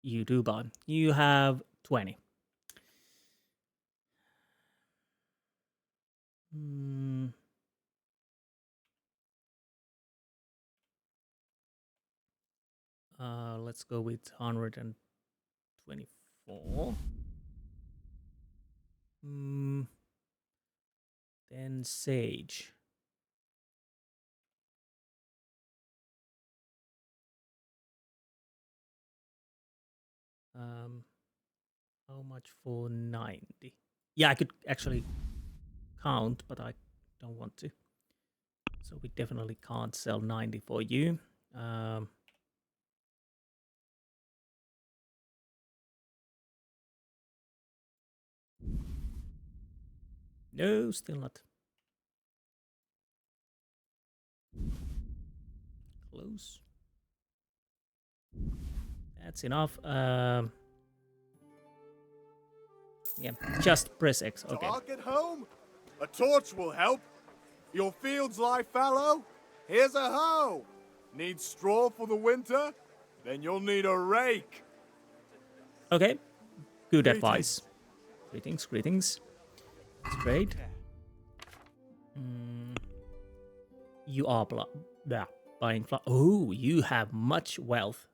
S1: You do buy. You have 20. Let's go with 124. Then sage. How much for 90? Yeah, I could actually count, but I don't want to. So we definitely can't sell 90 for you. No, still not. Close. That's enough. Yeah, just press X. Okay.
S11: Target home? A torch will help. Your fields lie fallow? Here's a hoe. Need straw for the winter? Then you'll need a rake.
S1: Okay. Good advice. Greetings, greetings. That's great. You are buying flour. Oh, you have much wealth.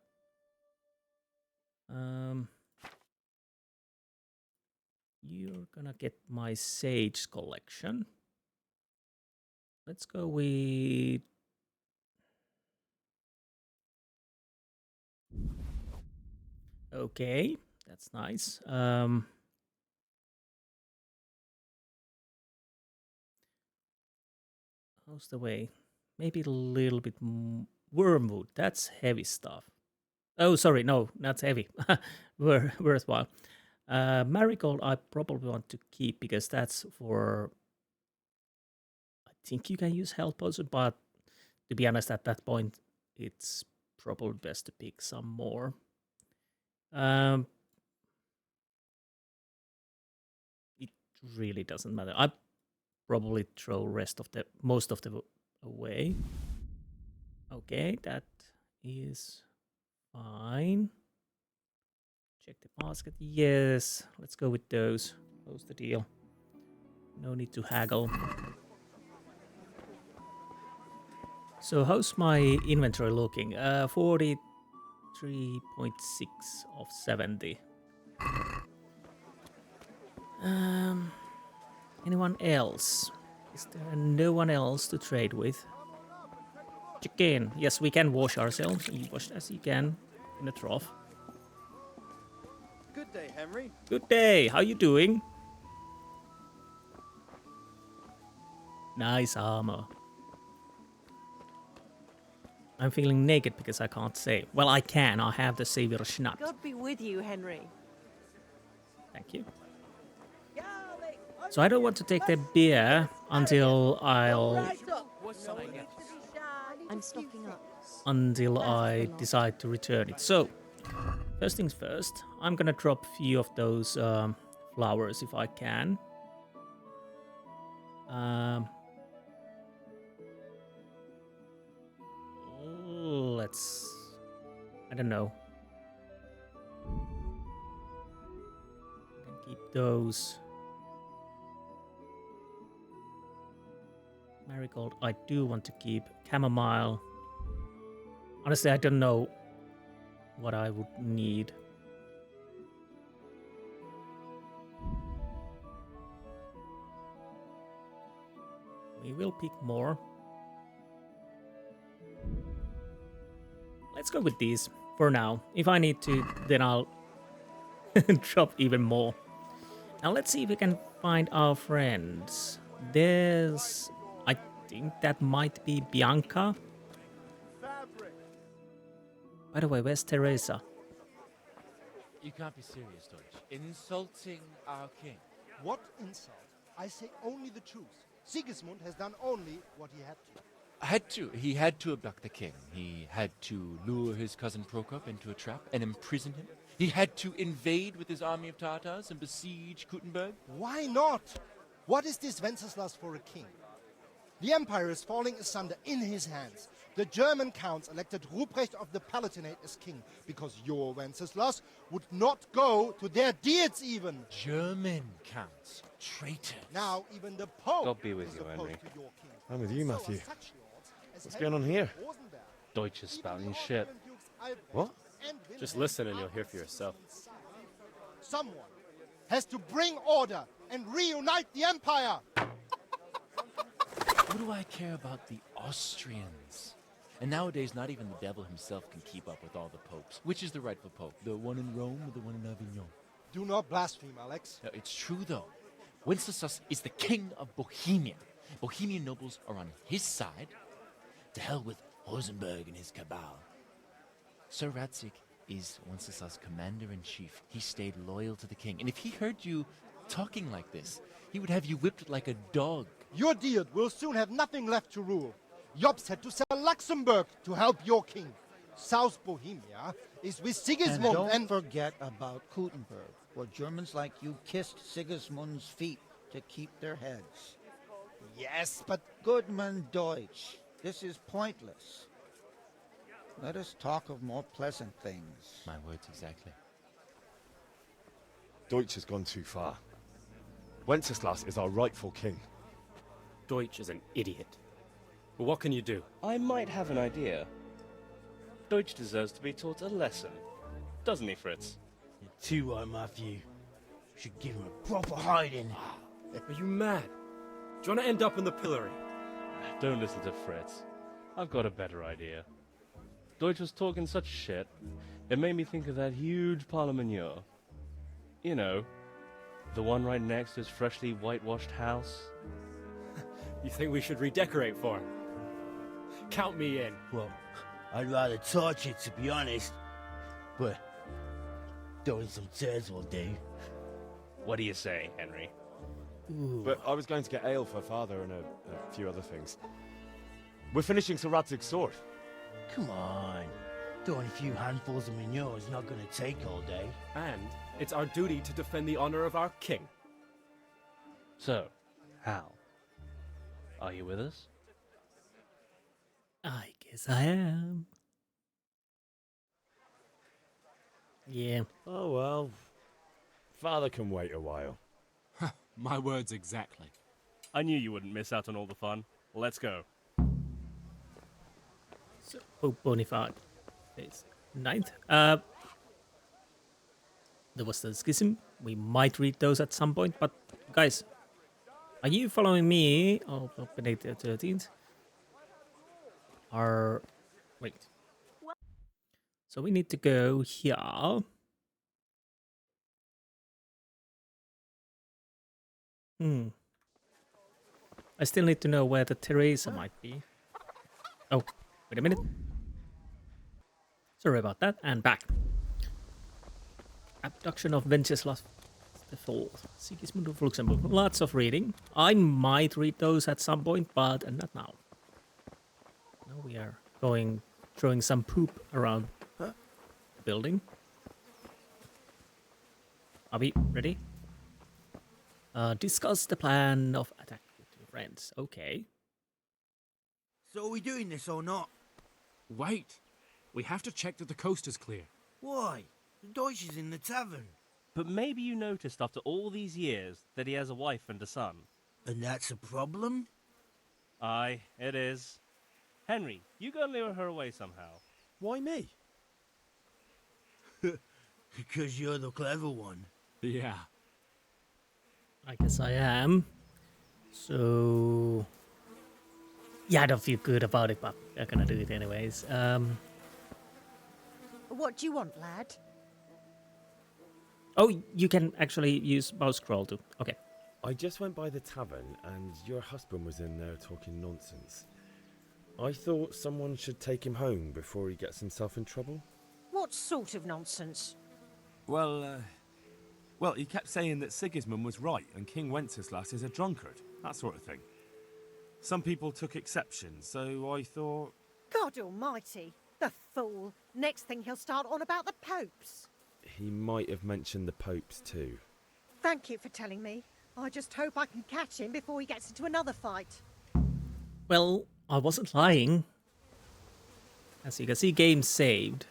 S1: You're gonna get my sage collection. Let's go with... Okay, that's nice. How's the way? Maybe a little bit wormwood. That's heavy stuff. Oh, sorry, no, not heavy. Worthwhile. Marigold, I probably want to keep because that's for... I think you can use health potion, but to be honest, at that point, it's probably best to pick some more. It really doesn't matter. I probably throw most of the away. Okay, that is fine. Check the basket. Yes, let's go with those. Close the deal. No need to haggle. So how's my inventory looking? 43.6 of 70. Anyone else? Is there no one else to trade with? Chicken. Yes, we can wash ourselves. You wash as you can in a trough.
S13: Good day, Henry.
S1: Good day. How you doing? Nice armor. I'm feeling naked because I can't save. Well, I can. I have the Savior Schnapp.
S3: God be with you, Henry.
S1: Thank you. So I don't want to take the beer until
S3: I'm stocking up.
S1: until I decide to return it. So first things first, I'm gonna drop a few of those flowers if I can. Let's... I don't know. I can keep those. Marigold, I do want to keep. Chamomile. Honestly, I don't know what I would need. We will pick more. Let's go with these for now. If I need to, then I'll drop even more. Now let's see if we can find our friends. There's... I think that might be Bianca. By the way, where's Teresa?
S12: You can't be serious, Deutsch. Insulting our king.
S13: What insult? I say only the truth. Sigismund has done only what he had to.
S12: He had to abduct the king. He had to lure his cousin Prokop into a trap and imprison him. He had to invade with his army of Tatars and besiege Kuttenberg.
S13: Why not? What is this Wenceslaus for a king? The empire is falling asunder in his hands. The German counts elected Ruprecht of the Palatinate as king because your Wenceslaus would not go to their deeds even.
S12: German counts. Traitors.
S13: Now even the Pope
S6: God be with
S13: is
S6: you,
S13: opposed
S6: Henry.
S13: to your king.
S6: I'm with you,
S13: So are
S6: Matthew.
S13: such lords as
S6: What's going on here?
S13: Rosenberg.
S6: Deutsch is spouting
S13: Even
S6: shit.
S13: Dukes Albrecht
S6: What?
S13: and
S6: Just
S13: Wilhelm
S6: listen and
S13: are
S6: you'll hear for yourself.
S13: Someone has to bring order and reunite the empire.
S12: What do I care about the Austrians? And nowadays, not even the devil himself can keep up with all the popes. Which is the rightful pope? The one in Rome or the one in Avignon?
S13: Do not blaspheme, Alex.
S12: No, it's true, though. Wenceslaus is the king of Bohemia. Bohemian nobles are on his side. To hell with Rosenberg and his cabal. Sir Radzik is Wenceslaus' commander-in-chief. He stayed loyal to the king. And if he heard you talking like this, he would have you whipped like a dog.
S13: Your Diet will soon have nothing left to rule. Jobst had to sell Luxembourg to help your king. South Bohemia is with Sigismund
S14: and don't forget about Kuttenberg, where Germans like you kissed Sigismund's feet to keep their heads.
S13: Yes, but...
S14: Goodman Deutsch, this is pointless. Let us talk of more pleasant things.
S12: My words exactly.
S6: Deutsch has gone too far. Wenceslas is our rightful king.
S15: Deutsch is an idiot. But what can you do?
S16: I might have an idea. Deutsch deserves to be taught a lesson. Doesn't he, Fritz?
S17: You're too right, Matthew. Should give him a proper hiding.
S15: Are you mad? Do you want to end up in the pillory?
S16: Don't listen to Fritz. I've got a better idea. Deutsch was talking such shit, it made me think of that huge parliament. You know, the one right next to his freshly whitewashed house.
S15: You think we should redecorate for him? Count me in.
S17: Well, I'd rather torch it, to be honest. But throwing some tears will do.
S16: What do you say, Henry?
S1: Ooh.
S6: But I was going to get ale for father and a few other things. We're finishing Sir Radzig's sword.
S17: Come on. Throwing a few handfuls of manure is not going to take all day.
S15: And it's our duty to defend the honor of our king.
S16: So, Hal, are you with us?
S1: I guess I am. Yeah.
S6: Oh well. Father can wait a while.
S15: My words exactly.
S16: I knew you wouldn't miss out on all the fun. Let's go.
S1: So, Pope Boniface is 9th. There was the schism. We might read those at some point, but guys, are you following me? Oh, Benedict the 13th. Wait. So we need to go here. I still need to know where the Teresa might be. Oh, wait a minute. Sorry about that, and back. Abduction of Wenceslaus IV, Sigismund of Luxembourg. Lots of reading. I might read those at some point, but not now. Now we are throwing some poop around the building. Are we ready? Discuss the plan of attack with your friends. Okay.
S17: So are we doing this or not?
S18: Wait. We have to check that the coast is clear.
S17: Why? The Deutsch is in the tavern.
S16: But maybe you noticed after all these years that he has a wife and a son.
S17: And that's a problem?
S16: Aye, it is. Henry, you go and lure her away somehow.
S6: Why me?
S17: Because you're the clever one.
S18: Yeah.
S1: I guess I am. So... yeah, I don't feel good about it, but I'm gonna do it anyways.
S3: What do you want, lad?
S1: Oh, you can actually use mouse scroll too. Okay.
S6: I just went by the tavern and your husband was in there talking nonsense. I thought someone should take him home before he gets himself in trouble.
S3: What sort of nonsense?
S15: Well, he kept saying that Sigismund was right and King Wenceslaus is a drunkard, that sort of thing. Some people took exception, so I thought...
S3: God almighty, the fool. Next thing he'll start on about the popes.
S6: He might have mentioned the popes too.
S3: Thank you for telling me. I just hope I can catch him before he gets into another fight.
S1: Well, I wasn't lying. As you can see, game saved.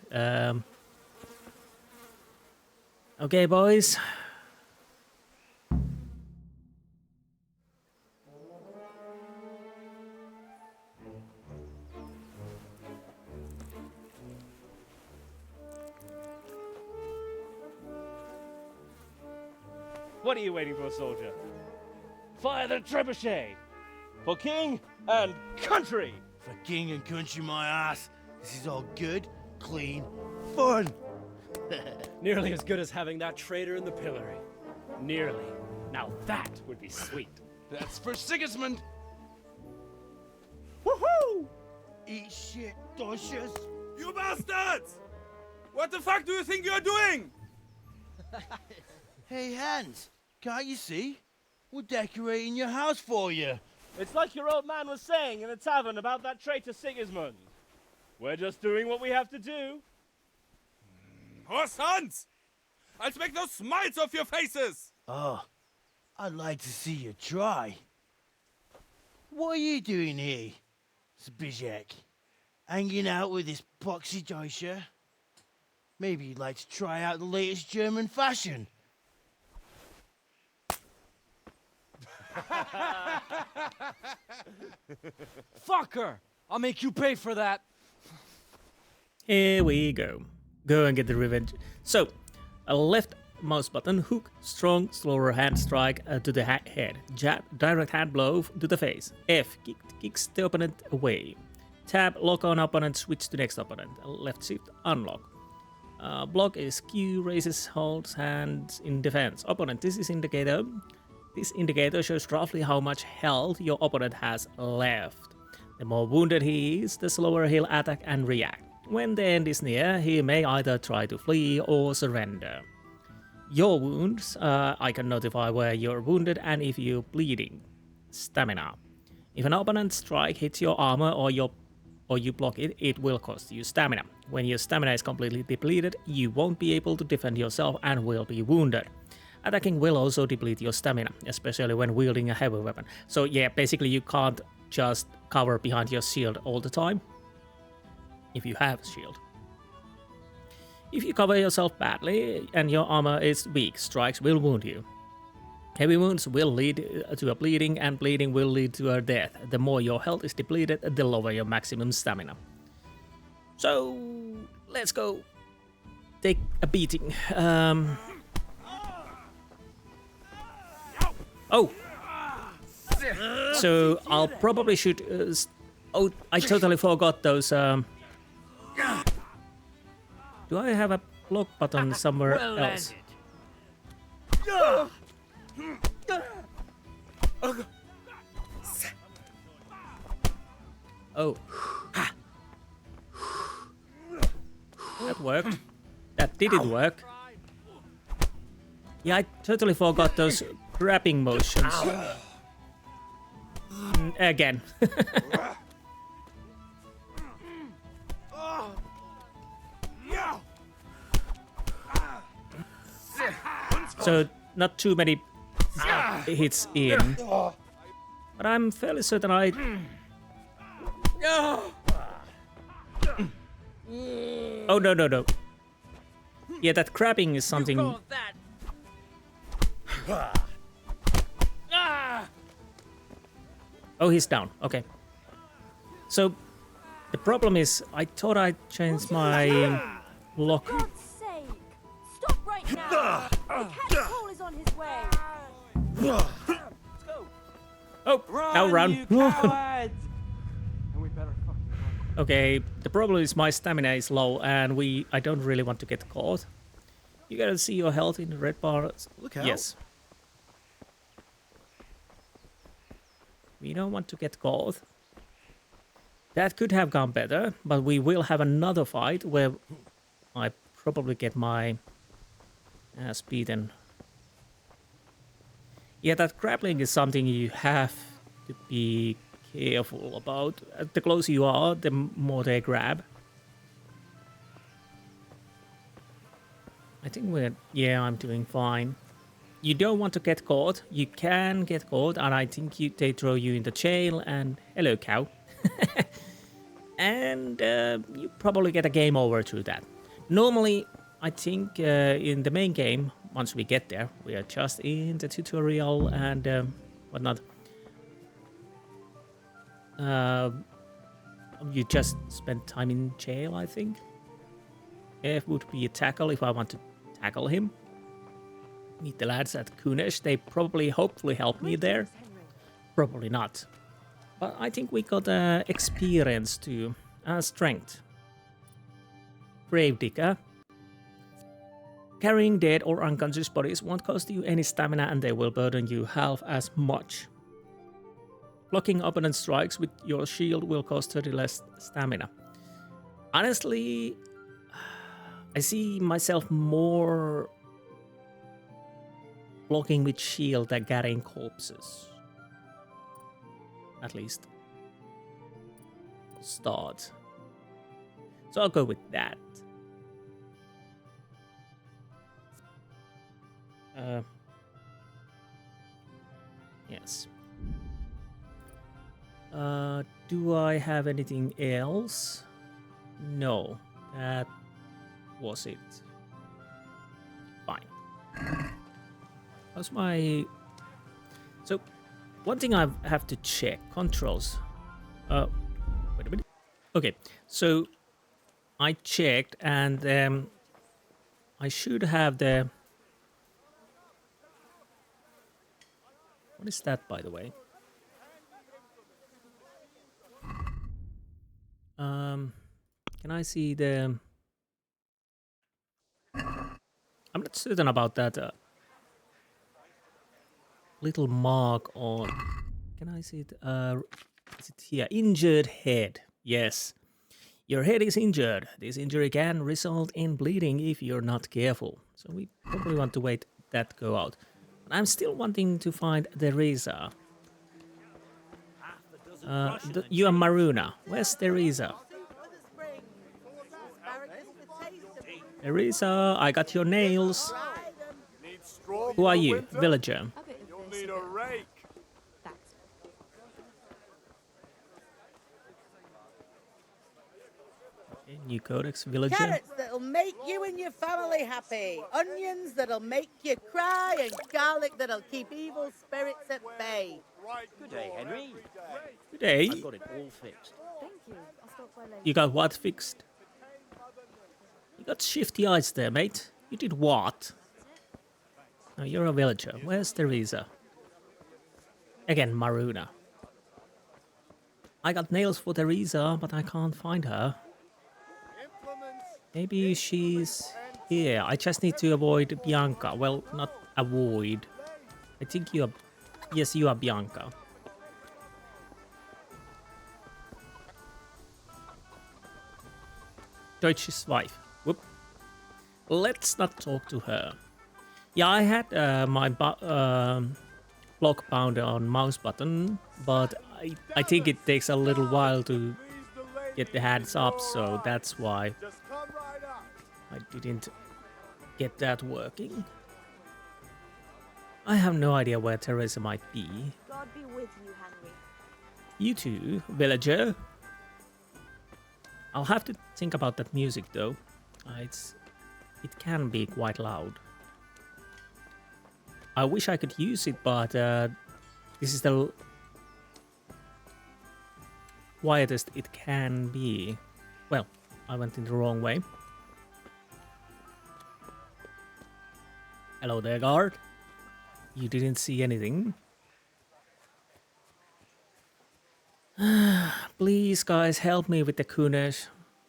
S1: Okay, boys.
S16: What are you waiting for, soldier? Fire the trebuchet! For king and country!
S17: For king and country, my ass. This is all good, clean, fun.
S15: Nearly as good as having that traitor in the pillory. Nearly. Now that would be sweet.
S18: That's for Sigismund!
S17: Woohoo! Eat shit, Deutsches.
S11: You bastards! What the fuck do you think you're doing?
S17: Hey, Hans, can't you see? We're decorating your house for you.
S16: It's like your old man was saying in the tavern about that traitor Sigismund. We're just doing what we have to do.
S11: Horse Hans! I'll make those smiles off your faces!
S17: Oh, I'd like to see you try. What are you doing here, Zbigniew? Hanging out with this poxy Deutscher? Maybe you'd like to try out the latest German fashion.
S15: Fucker! I'll make you pay for that.
S1: Here we go. Go and get the revenge. So, a left mouse button, hook, strong, slower hand strike to the head. Jab, direct hand blow to the face. F, kicks the opponent away. Tab, lock on opponent, switch to next opponent. Left shift, unlock. Block is Q, raises, holds hands in defense. Opponent, this indicator shows roughly how much health your opponent has left. The more wounded he is, the slower he'll attack and react. When the end is near, he may either try to flee or surrender. Your wounds, I can notify where you're wounded and if you're bleeding. Stamina. If an opponent's strike hits your armor or you block it, it will cost you stamina. When your stamina is completely depleted, you won't be able to defend yourself and will be wounded. Attacking will also deplete your stamina, especially when wielding a heavy weapon. So yeah, basically you can't just cover behind your shield all the time, if you have a shield. If you cover yourself badly and your armor is weak, strikes will wound you. Heavy wounds will lead to a bleeding, and bleeding will lead to a death. The more your health is depleted, the lower your maximum stamina. So, let's go take a beating. Oh! So, I'll probably shoot... oh, I totally forgot those... Do I have a block button somewhere else? Oh. that worked. That didn't work. Yeah, I totally forgot those grabbing motions. Again. So, not too many hits in. But I'm fairly certain I... Oh, no. Yeah, that grabbing is something... Oh, he's down. Okay. So, the problem is, I thought I changed my lock.
S19: For God's sake! Stop right now! The cat call is on his way!
S1: Oh, now run. Okay, the problem is my stamina is low and I don't really want to get caught. You gotta see your health in the red bar.
S13: Look out.
S1: Yes. We don't want to get caught. That could have gone better, but we will have another fight where I probably get my ass beaten. Yeah, that grappling is something you have to be careful about. The closer you are, the more they grab. I think yeah, I'm doing fine. You don't want to get caught. You can get caught, and I think they throw you in the jail, and hello, cow. And you probably get a game over through that. Normally, I think in the main game, once we get there, we are just in the tutorial and whatnot. You just spend time in jail, I think. F would be a tackle if I want to tackle him. Meet the lads at Kunesh. They probably, hopefully help me there. Probably not. But I think we got experience too. Strength. Grave digger. Carrying dead or unconscious bodies won't cost you any stamina and they will burden you half as much. Blocking opponent strikes with your shield will cost 30 less stamina. Honestly, I see myself more blocking with shield than carrying corpses. At least. Start. So I'll go with that. Yes. Do I have anything else? No. That was it. Fine. How's my... So, one thing I have to check. Controls. Wait a minute. Okay, so I checked and I should have the... What is that, by the way? Can I see the... I'm not certain about that little mark on... Can I see it? Is it here? Injured head. Yes. Your head is injured. This injury can result in bleeding if you're not careful. So we probably want to wait that go out. But I'm still wanting to find Theresa. You are Maruna. Where's Theresa? Theresa, I got your nails. Who are you? Villager.
S11: You'll need a rake.
S1: Okay, new codex, villager.
S3: Carrots that'll make you and your family happy. Onions that'll make you cry. And garlic that'll keep evil spirits at bay.
S8: Good day, Henry.
S1: Good day.
S8: I've got it all fixed.
S19: Thank you. I'll stop by later.
S1: You got what fixed? You got shifty eyes there, mate. You did what? No, you're a villager. Where's Theresa? Again, Maruna. I got nails for Theresa, but I can't find her. Maybe she's here. I just need to avoid Bianca. Well, not avoid. I think you are... Yes, you are Bianca. Deutsches wife. Whoop. let's not talk to her. Yeah, I had my block bound on mouse button, but I think it takes a little while to get the hands up, so that's why I didn't get that working. I have no idea where Teresa might be.
S19: God be with you, Henry.
S1: You too, villager. I'll have to think about that music though. It can be quite loud. I wish I could use it, but this is the quietest it can be. Well, I went in the wrong way. Hello there, guard. You didn't see anything. Please, guys, help me with the Kunesh.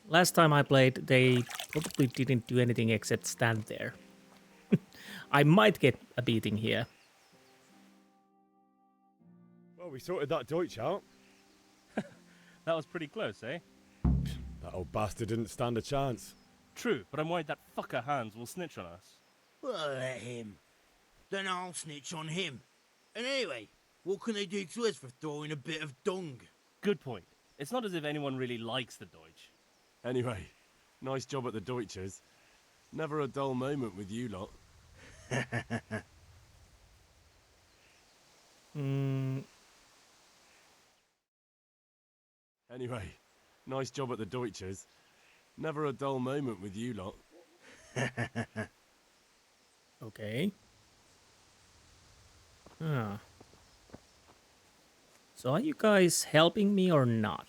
S1: Last time I played, they probably didn't do anything except stand there. I might get a beating here.
S6: Well, we sorted that Deutsch out.
S16: That was pretty close, eh?
S6: That old bastard didn't stand a chance.
S16: True, but I'm worried that fucker Hans will snitch on us.
S17: Well, let him. Then I'll snitch on him. And anyway, what can they do to us for throwing a bit of dung?
S16: Good point. It's not as if anyone really likes the Deutsch.
S6: Anyway, nice job at the Deutsches. Never a dull moment with you lot. Anyway, nice job at the Deutsches. Never a dull moment with you lot.
S1: Okay. So are you guys helping me or not?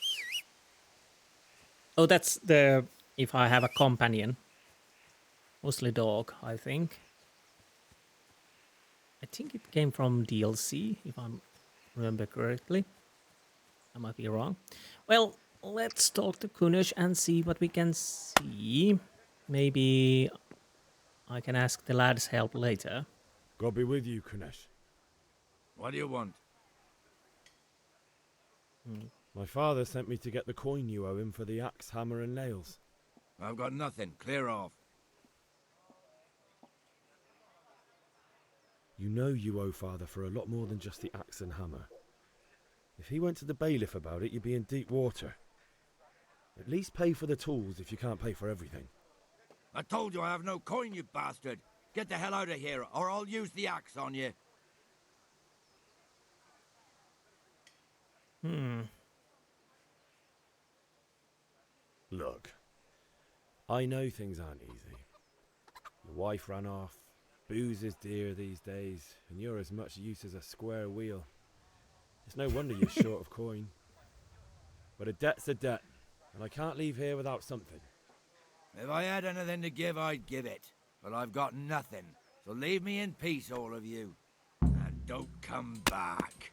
S1: Oh, that's the... if I have a companion. Mostly dog, I think. I think it came from DLC, if I remember correctly. I might be wrong. Well, let's talk to Kunesh and see what we can see. Maybe I can ask the lads' help later.
S6: God be with you, Kunesh.
S9: What do you want?
S6: My father sent me to get the coin you owe him for the axe, hammer and nails.
S9: I've got nothing. Clear off.
S6: You know you owe father for a lot more than just the axe and hammer. If he went to the bailiff about it, you'd be in deep water. At least pay for the tools if you can't pay for everything.
S9: I told you I have no coin, you bastard. Get the hell out of here, or I'll use the axe on you.
S6: Look, I know things aren't easy. Your wife ran off, booze is dear these days, and you're as much use as a square wheel. It's no wonder you're short of coin. But a debt's a debt, and I can't leave here without something.
S9: If I had anything to give, I'd give it. But I've got nothing, so leave me in peace, all of you. And don't come back.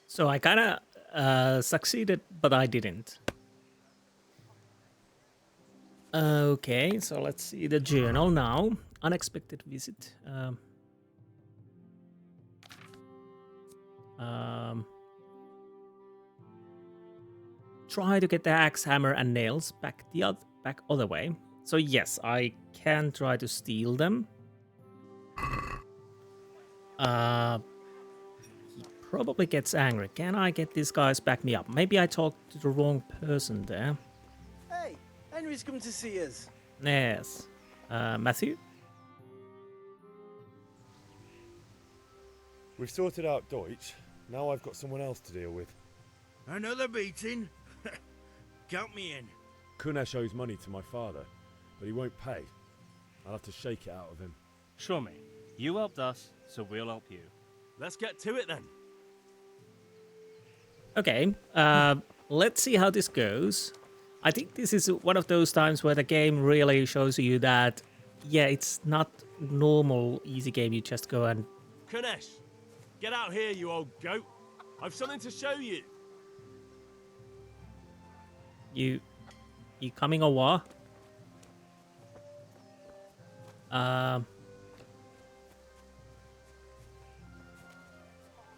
S1: So I kind of succeeded, but I didn't. Okay, so let's see the journal now. Unexpected visit. Try to get the axe, hammer, and nails back other way. So yes, I can try to steal them. He probably gets angry. Can I get these guys back me up? Maybe I talked to the wrong person there.
S17: Hey, Henry's come to see us.
S1: Yes. Matthew?
S6: We've sorted out Deutsch. Now I've got someone else to deal with.
S17: Another beating? Count me in.
S6: Kunesh owes money to my father, but he won't pay. I'll have to shake it out of him.
S16: Sure, mate. You helped us, so we'll help you.
S15: Let's get to it then.
S1: Okay, let's see how this goes. I think this is one of those times where the game really shows you that, yeah, it's not normal easy game. You just go and...
S15: Kunesh, get out here, you old goat. I've something to show you.
S1: You coming or what?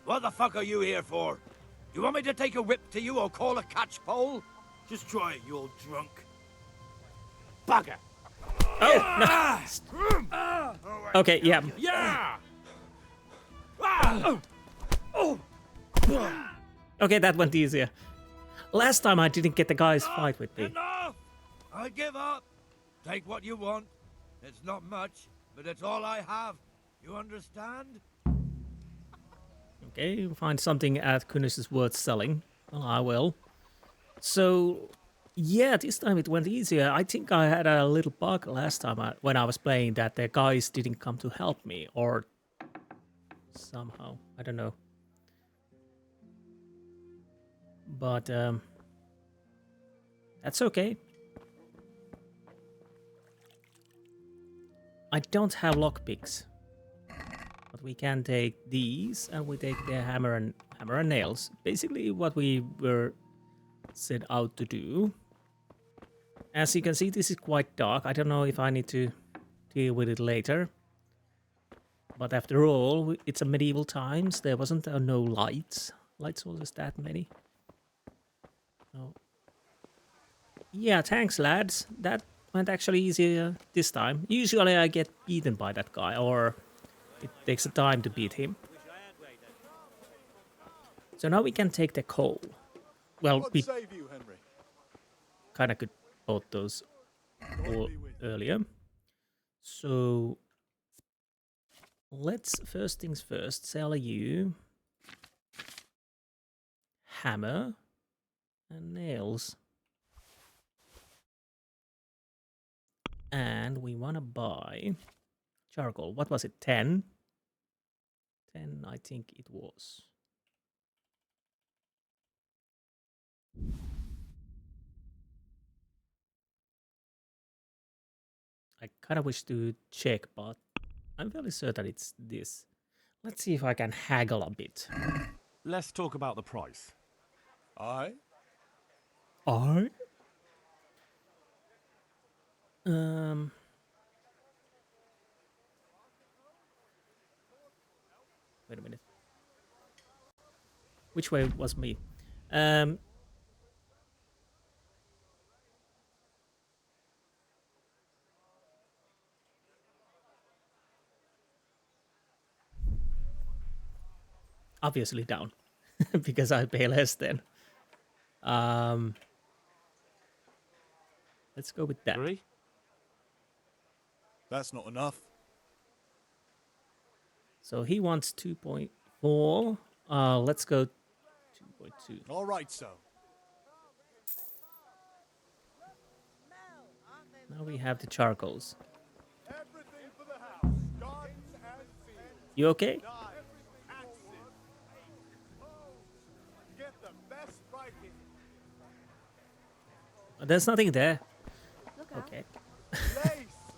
S9: What the fuck are you here for? You want me to take a whip to you or call a catch pole?
S17: Just try it, you old drunk.
S9: Bugger!
S1: Oh, no. Okay, yeah.
S15: Yeah!
S1: Okay, that went easier. Last time I didn't get the guy's fight with me.
S9: Enough! I give up. Take what you want. It's not much, but it's all I have. You understand?
S1: Okay, find something at Kunis is worth selling. Well, I will. So, yeah, this time it went easier. I think I had a little bug last time when I was playing that the guys didn't come to help me, or somehow. I don't know. But, that's okay. I don't have lockpicks. But we can take these, and we take the hammer and nails. Basically what we were set out to do. As you can see, this is quite dark. I don't know if I need to deal with it later. But after all, it's a medieval times. There wasn't no lights. Lights wasn't that many. So, yeah, thanks lads. That went actually easier this time. Usually I get beaten by that guy, or it takes a time to beat him. So now we can take the coal. Well, we kind of could bought those earlier. So let's first things first sell you hammer and nails. And we want to buy charcoal. What was it? 10? 10, I think it was. I kind of wish to check, but I'm fairly certain it's this. Let's see if I can haggle a bit.
S15: Let's talk about the price.
S11: Aye?
S1: Aye? Wait a minute. Which way was me? Obviously down, because I pay less then. Let's go with that.
S15: 3?
S11: That's not enough.
S1: So he wants 2.4. Let's go 2.2.
S11: All right, so.
S1: Now we have the charcoals. You okay? There's nothing there. Okay.
S11: Lace,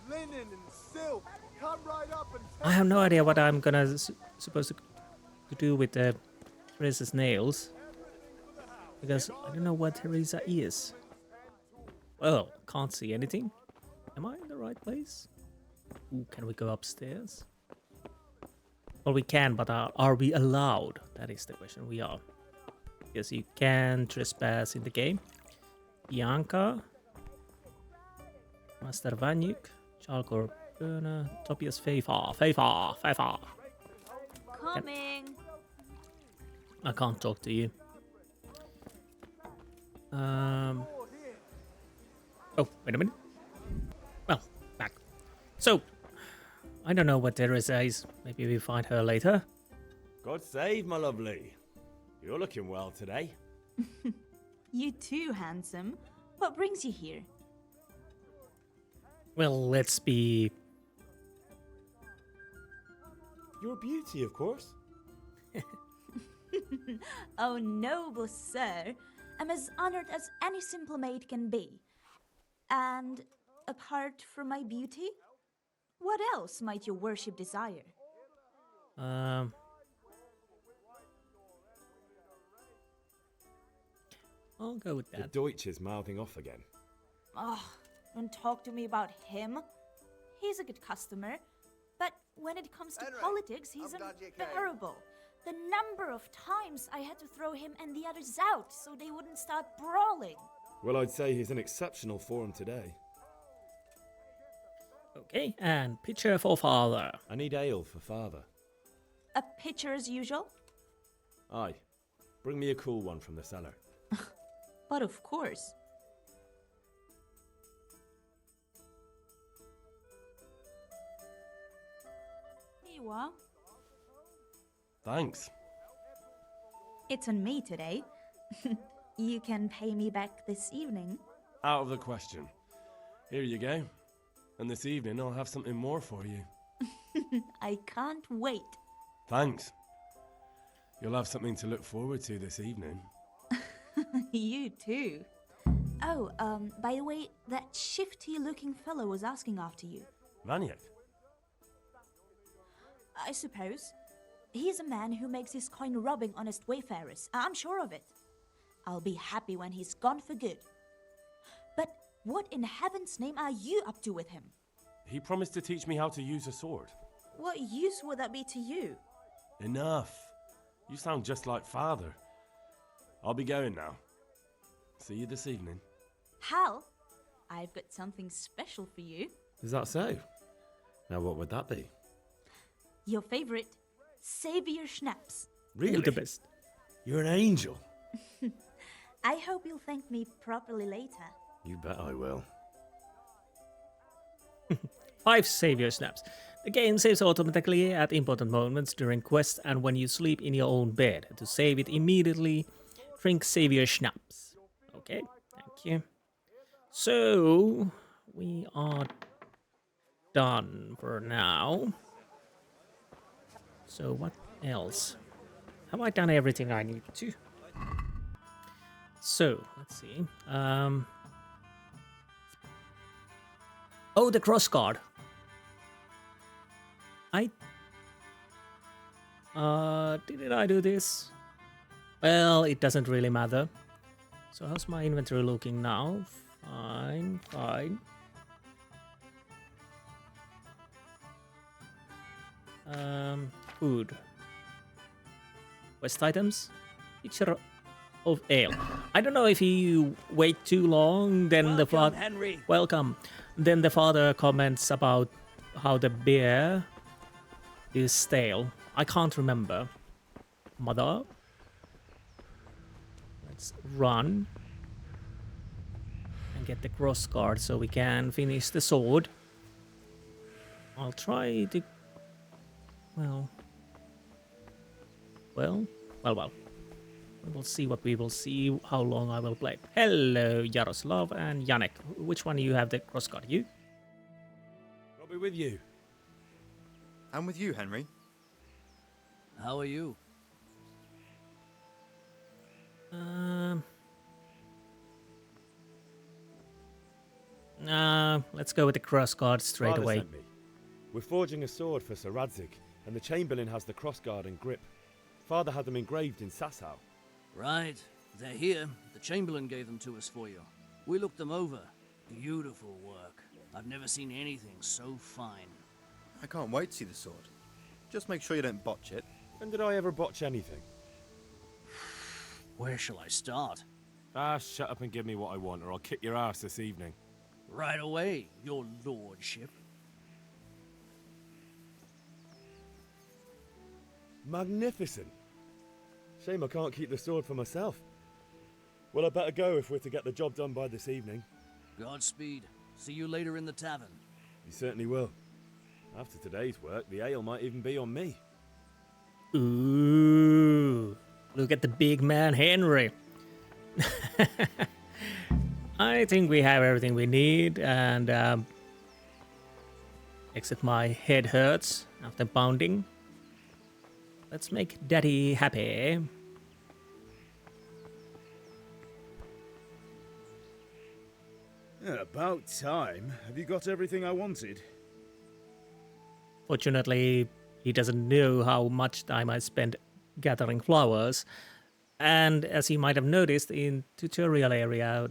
S11: linen, and silk. Come right up and
S1: I have no idea what I'm gonna supposed to do with the Teresa's nails, because I don't know what Teresa is. Well, can't see anything. Am I in the right place? Ooh, can we go upstairs? Well, we can, but are we allowed? That is the question. We are. Yes, you can trespass in the game. Bianca, Master Vanyuk, Chalkor Burner, Tobias Feifar.
S19: Coming.
S1: I can't talk to you. Oh, wait a minute. Well, back. So, I don't know what Teresa is. Maybe we find her later.
S6: God save my lovely. You're looking well today.
S19: You too, handsome. What brings you here?
S1: Well, let's be...
S6: Your beauty, of course.
S19: Oh, noble sir. I'm as honored as any simple maid can be. And apart from my beauty, what else might your worship desire?
S1: I'll go with that.
S6: The Deutsch is mouthing off again.
S19: Oh, don't talk to me about him. He's a good customer, but when it comes to politics, he's unbearable. The number of times I had to throw him and the others out so they wouldn't start brawling.
S6: Well, I'd say he's in exceptional form today.
S1: Okay, and pitcher for father.
S6: I need ale for father.
S19: A pitcher as usual?
S6: Aye. Bring me a cool one from the cellar.
S19: But of course. Here you are.
S7: Thanks.
S19: It's on me today. You can pay me back this evening.
S7: Out of the question. Here you go. And this evening I'll have something more for you.
S19: I can't wait.
S7: Thanks. You'll have something to look forward to this evening.
S19: You too. Oh, by the way, that shifty-looking fellow was asking after you.
S7: Vaniak?
S19: I suppose. He's a man who makes his coin robbing honest wayfarers. I'm sure of it. I'll be happy when he's gone for good. But what in heaven's name are you up to with him?
S7: He promised to teach me how to use a sword.
S19: What use would that be to you?
S7: Enough. You sound just like father. I'll be going now. See you this evening.
S19: Hal, I've got something special for you.
S6: Is that so? Now what would that be?
S19: Your favorite Savior Schnapps.
S6: Really?
S1: The best.
S6: You're an angel.
S19: I hope you'll thank me properly later.
S6: You bet I will.
S1: 5 savior snaps. The game saves automatically at important moments during quests and when you sleep in your own bed. To save it immediately, drink savior schnapps. Okay, thank you. So, we are done for now. So what else? Have I done everything I need to? So, let's see. Oh, the cross guard. Didn't I do this? Well, it doesn't really matter. So how's my inventory looking now? Fine, fine. Food. Quest items. Picture of ale. I don't know if you wait too long, then the father.
S8: Henry.
S1: Welcome. Then the father comments about how the beer is stale. I can't remember. Mother. Let's run and get the cross guard so we can finish the sword. I'll try to. Well. We'll see what we will see, how long I will play. Hello, Yaroslav and Yannick. Which one do you have the cross guard? You?
S6: I'll be with you.
S20: I'm with you, Henry.
S8: How are you?
S1: Let's go with the cross guard straight
S6: Father
S1: away.
S6: sent me. We're forging a sword for Sir Radzik, and the Chamberlain has the cross guard and grip. Father had them engraved in Sasau.
S8: Right. They're here. The Chamberlain gave them to us for you. We looked them over. Beautiful work. I've never seen anything so fine.
S20: I can't wait to see the sword. Just make sure you don't botch it.
S6: When did I ever botch anything?
S8: Where shall I start?
S6: Ah, shut up and give me what I want, or I'll kick your ass this evening.
S8: Right away, your lordship.
S6: Magnificent. Shame I can't keep the sword for myself. Well, I better go if we're to get the job done by this evening.
S8: Godspeed. See you later in the tavern.
S6: You certainly will. After today's work, the ale might even be on me.
S1: Ooh, look at the big man Henry. I think we have everything we need, and except my head hurts after pounding. Let's make Daddy happy.
S2: About time. Have you got everything I wanted?
S1: Fortunately, he doesn't know how much time I spent gathering flowers. And as you might have noticed, in tutorial area,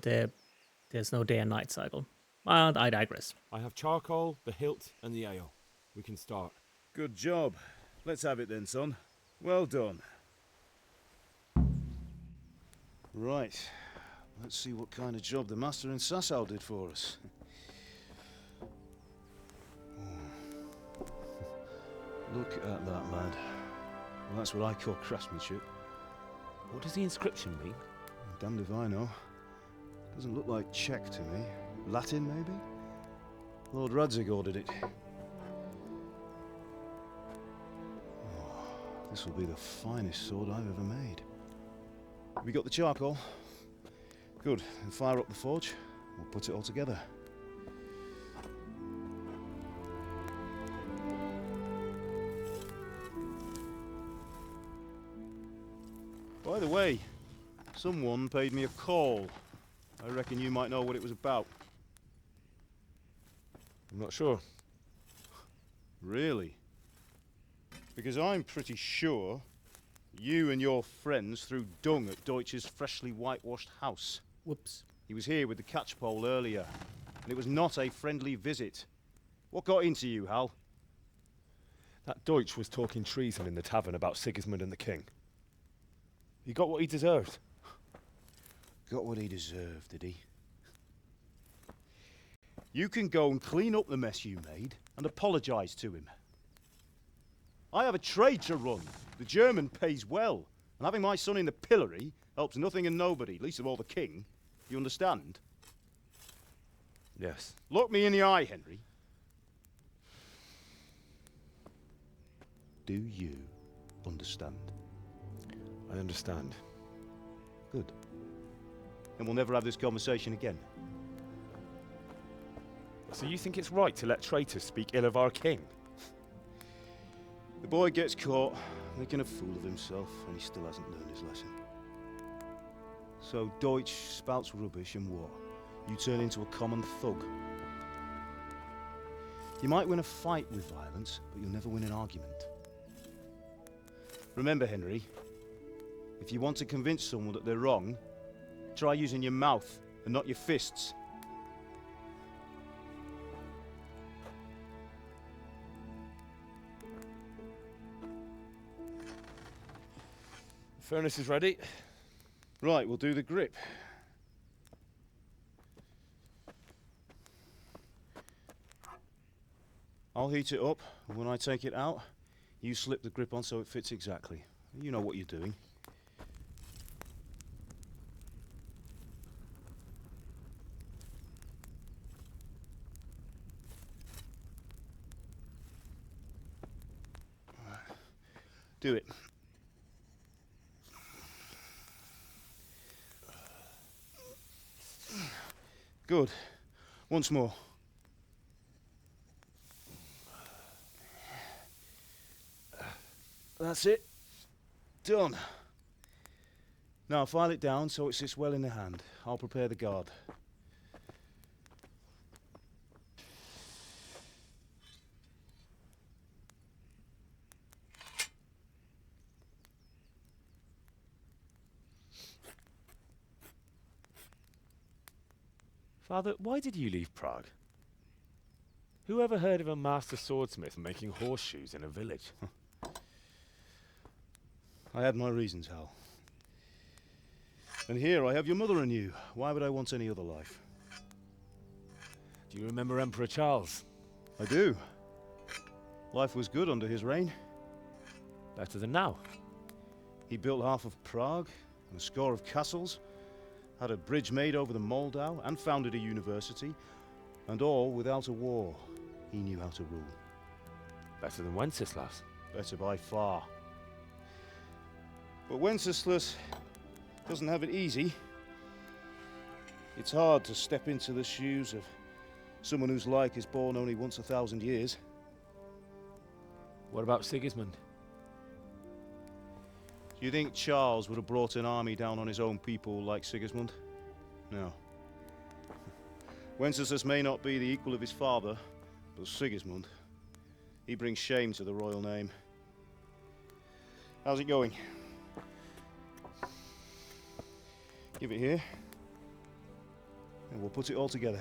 S1: there's no day and night cycle. But I digress.
S6: I have charcoal, the hilt, and the ale. We can start.
S2: Good job. Let's have it then, son. Well done. Right. Let's see what kind of job the master in Sasau did for us.
S5: Look at that, lad. Well, that's what I call craftsmanship.
S15: What does the inscription mean?
S5: Damned if I know. Doesn't look like Czech to me. Latin, maybe? Lord Radzig ordered it. Oh, this will be the finest sword I've ever made. Have we got the charcoal? Good. Then fire up the forge. We'll put it all together. By the way, someone paid me a call. I reckon you might know what it was about.
S15: I'm not sure.
S5: Really? Because I'm pretty sure you and your friends threw dung at Deutsch's freshly whitewashed house.
S1: Whoops.
S5: He was here with the catchpole earlier, and it was not a friendly visit. What got into you, Hal?
S15: That Deutsch was talking treason in the tavern about Sigismund and the king. He got what he deserved.
S5: Got what he deserved, did he? You can go and clean up the mess you made and apologise to him. I have a trade to run. The German pays well, and having my son in the pillory helps nothing and nobody, least of all the king. You understand?
S15: Yes.
S5: Look me in the eye, Henry. Do you understand?
S15: I understand.
S5: Good. And we'll never have this conversation again.
S15: So you think it's right to let traitors speak ill of our king?
S5: The boy gets caught, making a fool of himself, and he still hasn't learned his lesson. So Deutsch spouts rubbish, and what? You turn into a common thug. You might win a fight with violence, but you'll never win an argument. Remember, Henry, if you want to convince someone that they're wrong, try using your mouth and not your fists.
S15: The furnace is ready.
S5: Right, we'll do the grip. I'll heat it up, and when I take it out, you slip the grip on so it fits exactly. You know what you're doing. Do it. Good. Once more. That's it. Done. Now file it down so it sits well in the hand. I'll prepare the guard.
S15: Father, why did you leave Prague? Who ever heard of a master swordsmith making horseshoes in a village?
S5: I had my reasons, Hal. And here I have your mother and you. Why would I want any other life?
S15: Do you remember Emperor Charles?
S5: I do. Life was good under his reign.
S15: Better than now.
S5: He built half of Prague and a score of castles, had a bridge made over the Moldau, and founded a university, and all without a war. He knew how to rule.
S15: Better than Wenceslaus.
S5: Better by far. But Wenceslaus doesn't have it easy. It's hard to step into the shoes of someone whose like is born only once 1,000 years.
S15: What about Sigismund?
S5: Do you think Charles would have brought an army down on his own people like Sigismund? No. Wenceslaus may not be the equal of his father, but Sigismund, he brings shame to the royal name. How's it going? Give it here, and we'll put it all together.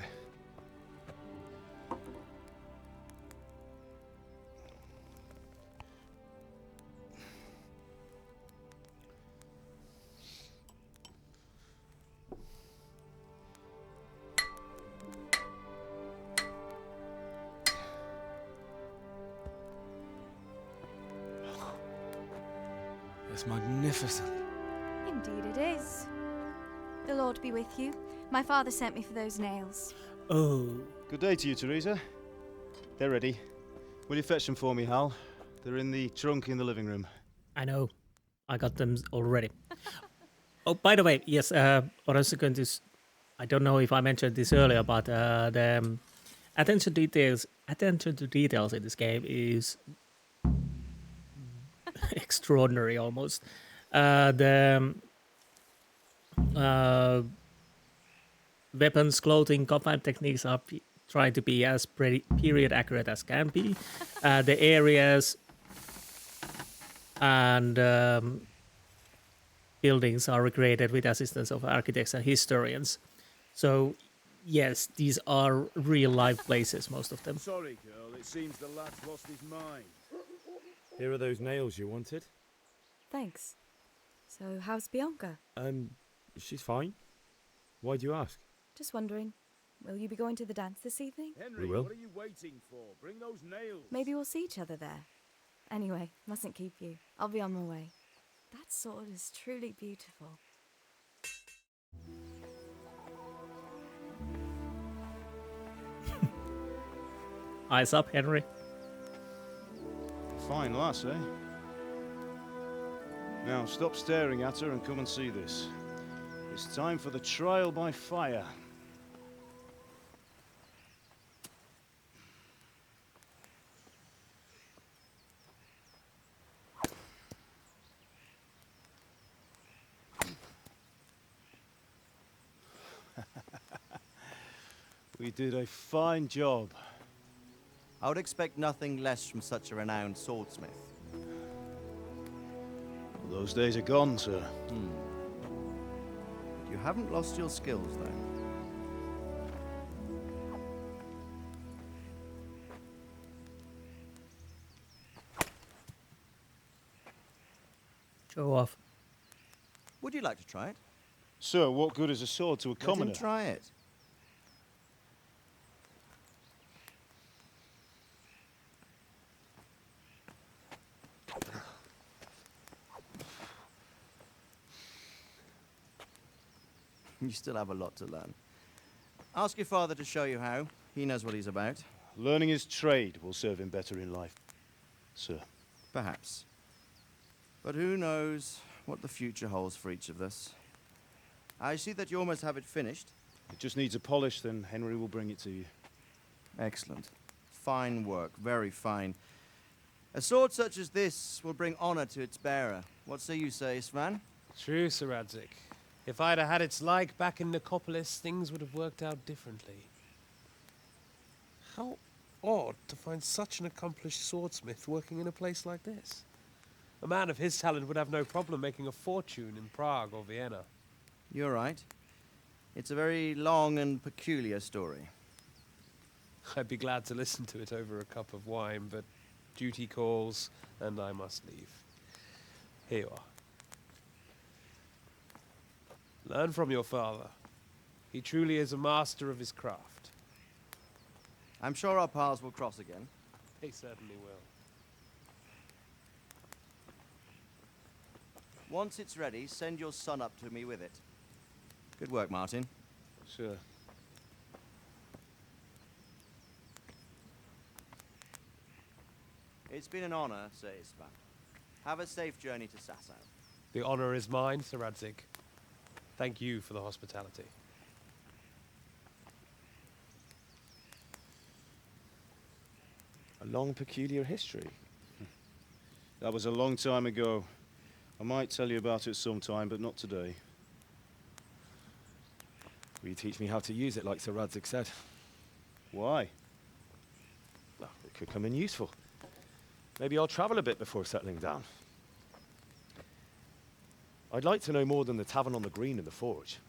S15: That's magnificent.
S21: Indeed it is. The Lord be with you. My father sent me for those nails.
S1: Oh.
S5: Good day to you, Teresa. They're ready. Will you fetch them for me, Hal? They're in the trunk in the living room.
S1: I know. I got them already. Oh, by the way, yes, what I was going to... I don't know if I mentioned this earlier, but the attention to details in this game is extraordinary almost. The weapons, clothing, combat techniques are trying to be as period accurate as can be. The areas and buildings are recreated with assistance of architects and historians. So, yes, these are real-life places, most of them.
S2: Sorry, girl. It seems the lad's lost his mind.
S6: Here are those nails you wanted.
S22: Thanks. So, how's Bianca?
S6: She's fine. Why do you ask?
S22: Just wondering. Will you be going to the dance this evening?
S2: Henry,
S6: We will.
S2: what are you waiting for? Bring those nails.
S22: Maybe we'll see each other there. Anyway, mustn't keep you. I'll be on my way. That sword is truly beautiful.
S1: Eyes up, Henry.
S5: Fine lass, eh? Now, stop staring at her and come and see this. It's time for the trial by fire. We did a fine job.
S20: I would expect nothing less from such a renowned swordsmith.
S5: Those days are gone, sir.
S20: You haven't lost your skills, though.
S1: Show off.
S20: Would you like to try it?
S5: Sir, what good is a sword to a commoner?
S20: Let him try it. You still have a lot to learn. Ask your father to show you how. He knows what he's about.
S5: Learning his trade will serve him better in life, sir.
S20: Perhaps. But who knows what the future holds for each of us. I see that you almost have it finished.
S5: It just needs a polish, then Henry will bring it to you.
S20: Excellent. Fine work, very fine. A sword such as this will bring honor to its bearer. What say you, Svan?
S23: True, Sir Radzik. If I'd have had its like back in Nicopolis, things would have worked out differently. How odd to find such an accomplished swordsmith working in a place like this. A man of his talent would have no problem making a fortune in Prague or Vienna.
S20: You're right. It's a very long and peculiar story.
S23: I'd be glad to listen to it over a cup of wine, but duty calls, and I must leave. Here you are. Learn from your father. He truly is a master of his craft.
S20: I'm sure our paths will cross again.
S23: They certainly will.
S20: Once it's ready, send your son up to me with it. Good work, Martin.
S5: Sure.
S20: It's been an honor, Sir Isvan. Have a safe journey to Sasau.
S23: The honor is mine, Sir Radzik. Thank you for the hospitality.
S5: A long, peculiar history. That was a long time ago. I might tell you about it sometime, but not today.
S6: Will you teach me how to use it like Sir Radzik said?
S5: Why?
S6: Well, it could come in useful. Maybe I'll travel a bit before settling down. I'd like to know more than the tavern on the green and the forge.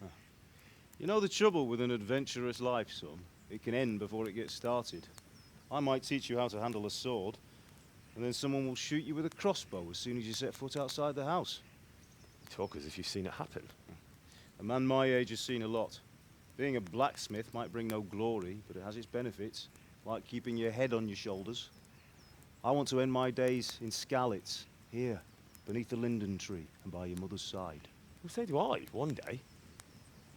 S5: You know the trouble with an adventurous life, son? It can end before it gets started. I might teach you how to handle a sword, and then someone will shoot you with a crossbow as soon as you set foot outside the house.
S6: You talk as if you've seen it happen.
S5: A man my age has seen a lot. Being a blacksmith might bring no glory, but it has its benefits, like keeping your head on your shoulders. I want to end my days in Skalitz, here, beneath the linden tree and by your mother's side.
S6: Well, so do I, one day.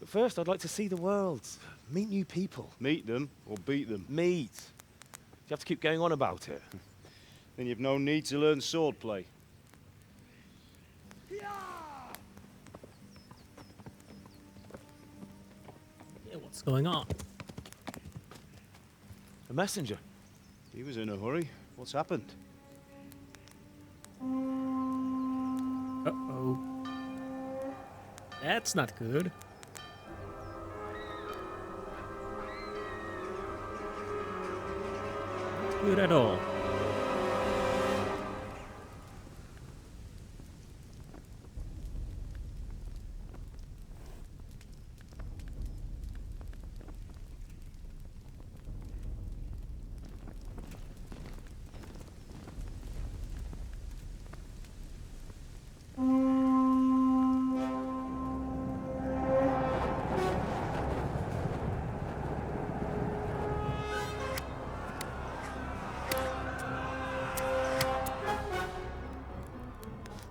S6: But first, I'd like to see the world, meet new people.
S5: Meet them or beat them?
S6: Meet. Do you have to keep going on about it?
S5: Then you've no need to learn swordplay.
S1: Yeah, what's going on?
S6: A messenger.
S5: He was in a hurry. What's happened?
S1: Uh-oh. That's not good. Not good at all.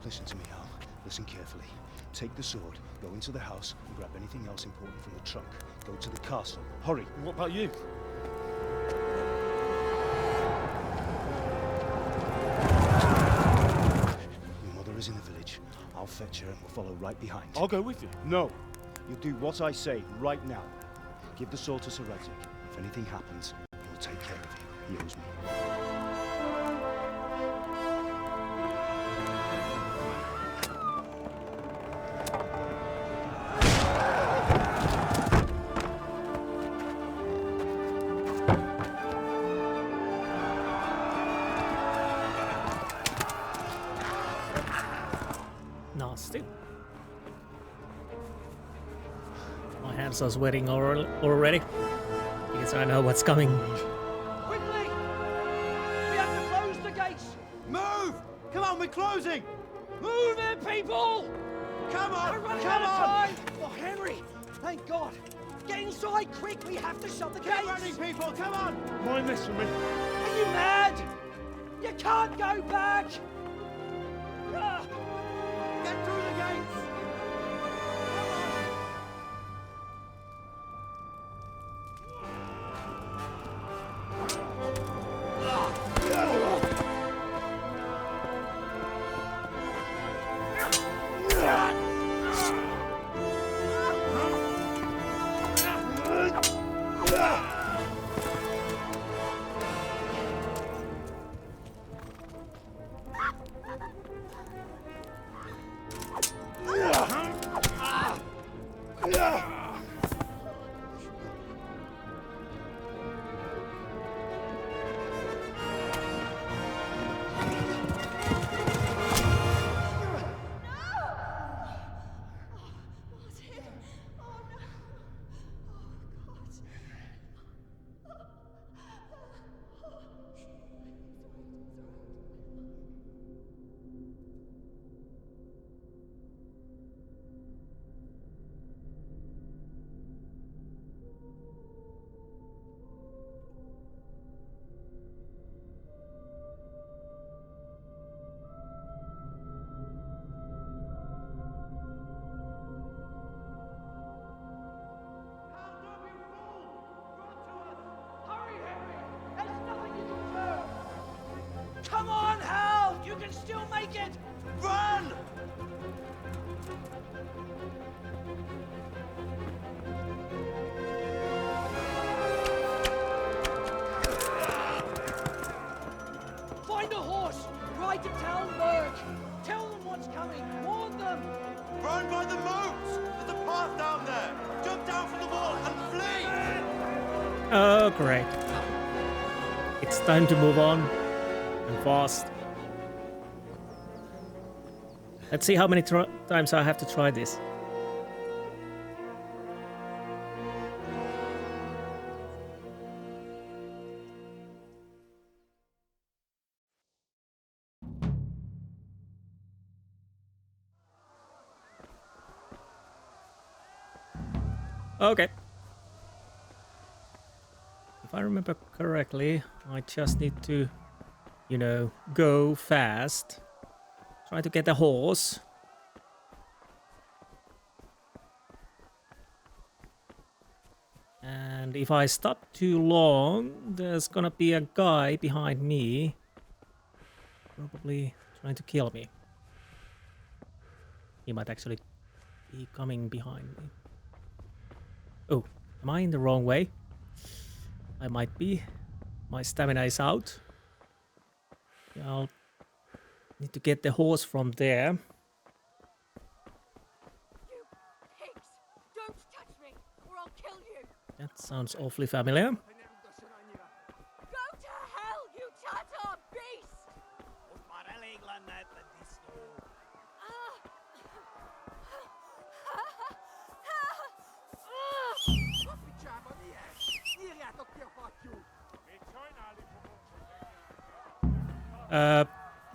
S5: Listen to me, Al. Listen carefully. Take the sword, go into the house, and grab anything else important from the trunk. Go to the castle. Hurry.
S6: What about you?
S5: Your mother is in the village. I'll fetch her and we'll follow right behind.
S6: I'll go with you.
S5: No. You'll do what I say right now. Give the sword to Sir Radzik. If anything happens, he'll take care of you. He owes me.
S1: Nasty. My hands are sweating already because I know what's coming.
S4: Quickly! We have to close the gates!
S20: Move! Come on, we're closing!
S4: Move it, people!
S20: Come on!
S4: We're running
S20: Come
S4: out of
S20: on!
S4: time! Oh, Henry! Thank God! Get inside, quick! We have to shut the gates!
S20: Get running, people! Come on!
S6: Mind this for me.
S4: Are you mad? You can't go back! Ah.
S20: Get through the gates!
S4: Come on, Hal! You can still make it! Run! Find a horse! Ride to Talmberg! Tell them what's coming! Warn them!
S20: Run by the moats! There's a path down there! Jump down from the wall and flee!
S1: Oh, great. It's time to move on. And fast. Let's see how many times I have to try this. Okay. If I remember correctly, I just need to, you know, go fast. try to get a horse. And if I stop too long, there's gonna be a guy behind me. Probably trying to kill me. He might actually be coming behind me. Oh, am I in the wrong way? I might be. My stamina is out. Yeah, I'll need to get the horse from there.
S10: Don't touch me, or I'll kill you.
S1: That sounds awfully familiar.
S10: Go to hell, you Tatar beast!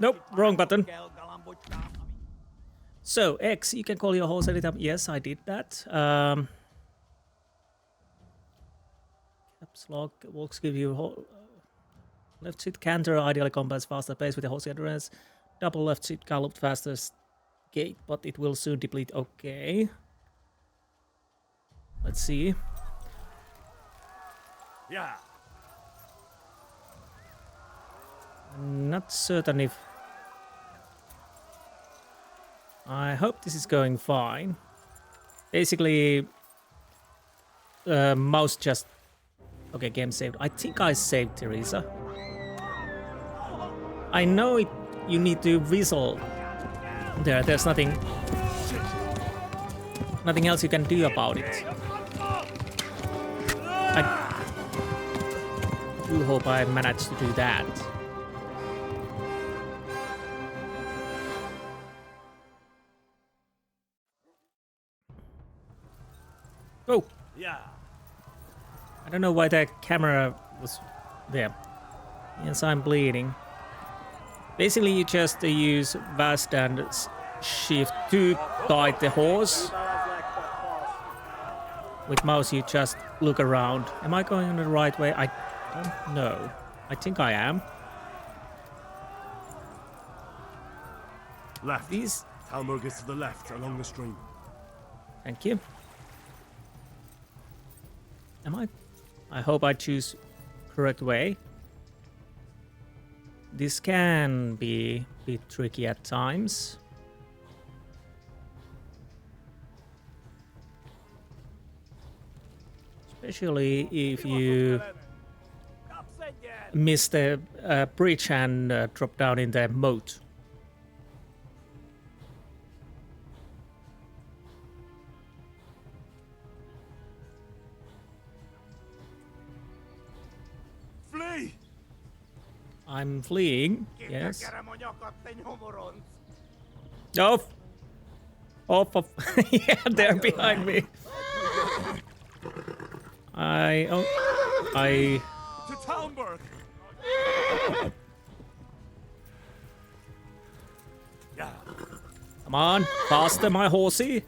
S1: Nope, wrong button. So, X, you can call your horse anytime. Yes, I did that. Caps lock, walks give you left seat canter, ideally combats faster pace with the horse endurance. Double left seat gallop faster gait, but it will soon deplete. Okay. Let's see.
S6: Yeah.
S1: Not certain if... I hope this is going fine. Basically, mouse just... Okay, game saved. I think I saved Teresa. I know it. You need to whistle. There's nothing else you can do about it. I do hope I managed to do that. Oh!
S6: Yeah.
S1: I don't know why the camera was there. Yes, I'm bleeding. Basically, you just use vast and shift to guide the horse. With mouse, you just look around. Am I going in the right way? I don't know. I think I am.
S23: Left.
S1: These...
S23: Talmud is to the left, along the stream.
S1: Thank you. Am I? I hope I choose correct way. This can be a bit tricky at times. Especially if you miss the bridge and drop down in the moat.
S23: Flee!
S1: I'm fleeing, yes. Oh! Oh, yeah, they're behind me.
S23: To Talmberg!
S1: Yeah. Come on, faster, my horsey.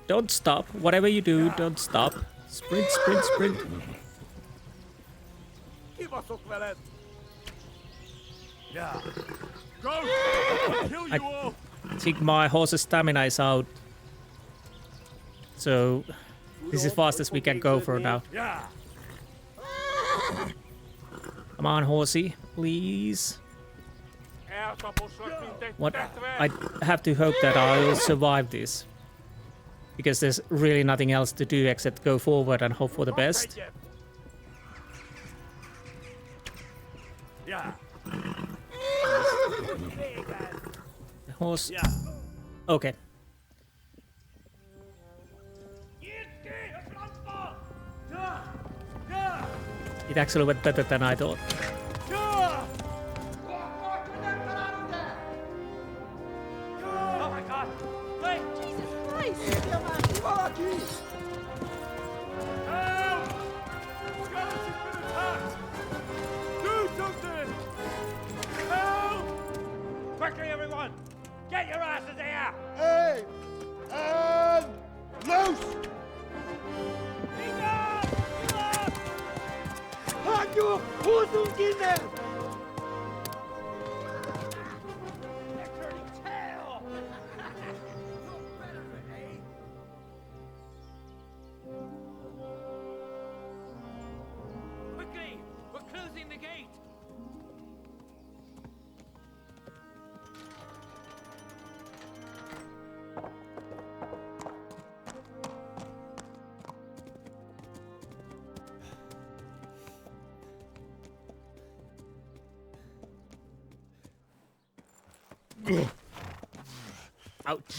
S1: Don't stop. Whatever you do, don't stop. Sprint, sprint, sprint.
S23: Yeah. Go! I'll kill you all!
S1: I think my horse's stamina is out. So, this is fast as we can go for now.
S23: Yeah.
S1: Come on, horsey, please. What? I have to hope that I'll survive this. Because there's really nothing else to do except go forward and hope for the best.
S23: Yeah.
S1: The horse. Okay. It actually went better than I thought.
S4: Oh my god! Wait! Jesus Christ!
S23: Help! Skeleton's been attacked! Do something! Help!
S4: Quickly, everyone! Get your asses here!
S23: Hey! And loose!
S4: Hanyo! Who's kinder? closing the gate!
S1: Ouch.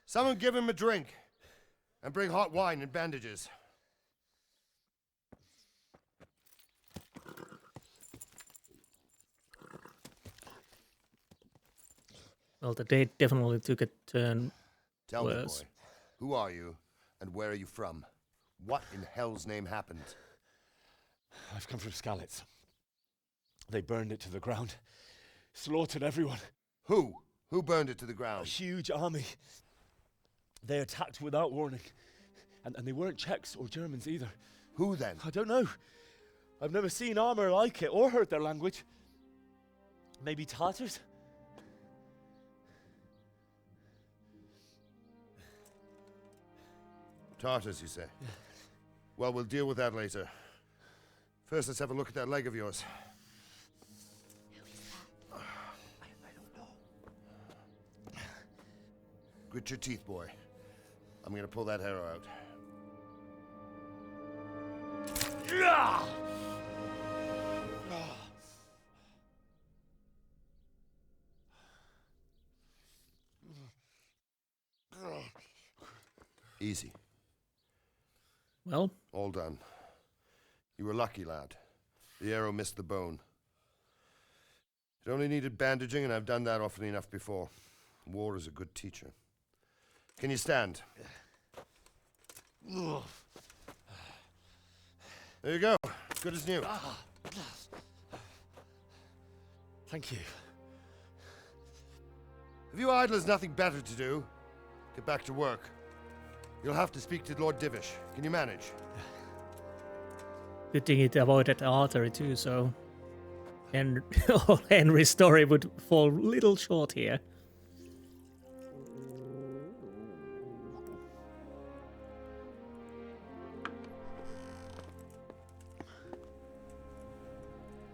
S12: Someone give him a drink. And bring hot wine and bandages.
S1: Well, the day definitely took a turn
S12: Tell me,
S1: worse.
S12: boy, who are you and where are you from? What in hell's name happened?
S6: I've come from Skalitz. They burned it to the ground. Slaughtered everyone.
S12: Who? Who burned it to the ground?
S6: A huge army. They attacked without warning. And they weren't Czechs or Germans either.
S12: Who then?
S6: I don't know. I've never seen armor like it or heard their language. Maybe Tatars?
S12: Tartars, you say? Well, we'll deal with that later. First, let's have a look at that leg of yours. Grit your teeth, boy. I'm gonna pull that arrow out. Easy.
S1: Well?
S12: All done. You were lucky, lad. The arrow missed the bone. It only needed bandaging, and I've done that often enough before. War is a good teacher. Can you stand? There you go. Good as new.
S6: Thank you.
S12: If you idlers nothing better to do, get back to work. You'll have to speak to Lord Divish. Can you manage?
S1: Good thing it avoided artery too, so Henry's story would fall a little short here.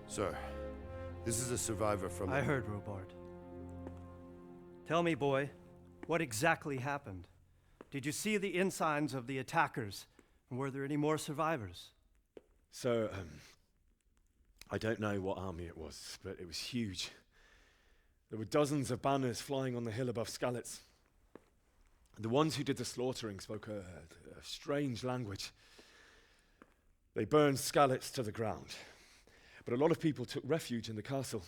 S12: Sir, this is a survivor from...
S14: I heard, Robard. Tell me, boy, what exactly happened? Did you see the ensigns of the attackers? And were there any more survivors?
S6: So, I don't know what army it was, but it was huge. There were dozens of banners flying on the hill above Skalitz. The ones who did the slaughtering spoke a strange language. They burned Skalitz to the ground. But a lot of people took refuge in the castle.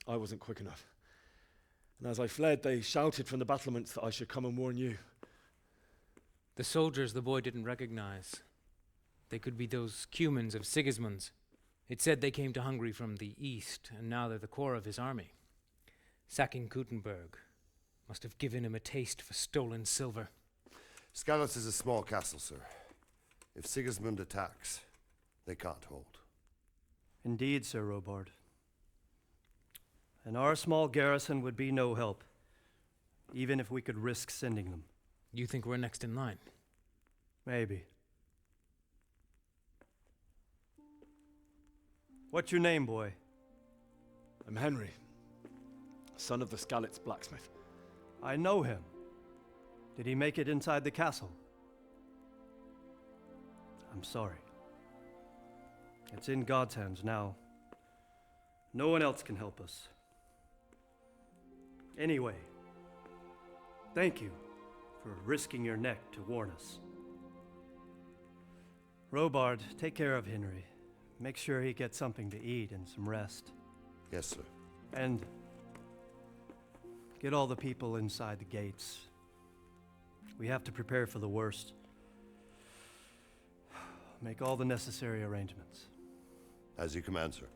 S6: I wasn't quick enough. And as I fled, they shouted from the battlements that I should come and warn you.
S18: The soldiers the boy didn't recognize. They could be those Cumans of Sigismund's. It said they came to Hungary from the east, and now they're the core of his army. Sacking Gutenberg must have given him a taste for stolen silver.
S12: Skalitz is a small castle, sir. If Sigismund attacks, they can't hold.
S14: Indeed, Sir Robard. And our small garrison would be no help, even if we could risk sending them.
S18: You think we're next in line?
S14: Maybe. What's your name, boy?
S6: I'm Henry, son of the Skalitz blacksmith.
S14: I know him. Did he make it inside the castle? I'm sorry. It's in God's hands now. No one else can help us. Anyway, thank you for risking your neck to warn us. Robard, take care of Henry. Make sure he gets something to eat and some rest.
S12: Yes, sir.
S14: And get all the people inside the gates. We have to prepare for the worst. Make all the necessary arrangements.
S12: As you command, sir.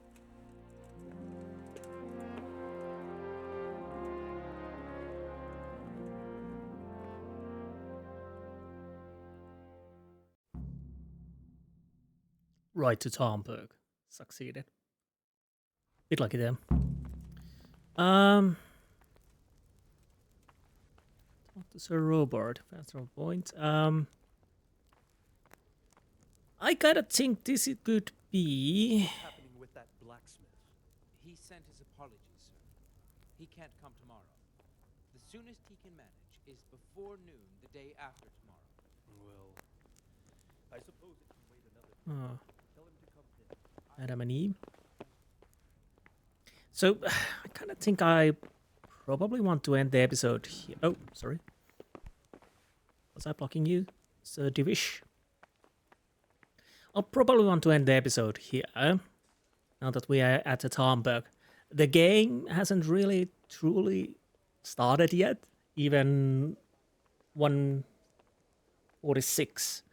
S1: Right to Tarnberg. Succeeded. Bit lucky there. Talk to Sir Robert. That's our point. I kinda think this could be...
S14: What's happening with that blacksmith?
S18: He sent his apologies, sir. He can't come tomorrow. The soonest he can manage is before noon the day after tomorrow.
S14: Well, I suppose it can wait another day. Tell him to come in.
S1: Adam and Eve. So, I kind of think I probably want to end the episode here. Oh, sorry. Was I blocking you, Sir Divish? I'll probably want to end the episode here, now that we are at the Tarnberg. The game hasn't really truly started yet, even 146.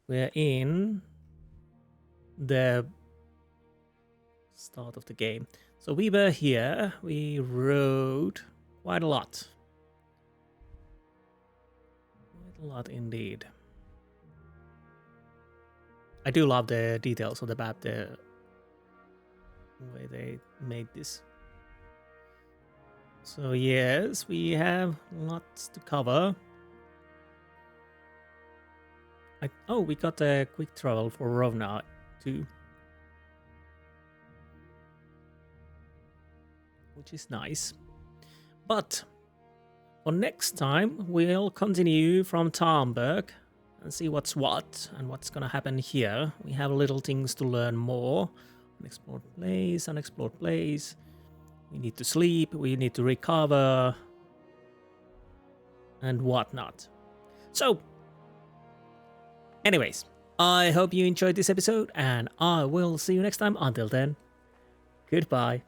S1: We're in the start of the game. So we were here, we rode quite a lot. Quite a lot indeed. I do love the details on the map, the way they made this. So yes, we have lots to cover. Oh, we got a quick travel for Rovna too. Which is nice. But for next time, we'll continue from Tarnberg and see what's what and what's gonna happen here. We have little things to learn more. Unexplored place, unexplored place. We need to sleep, we need to recover, and whatnot. So, anyways, I hope you enjoyed this episode, and I will see you next time. Until then, goodbye.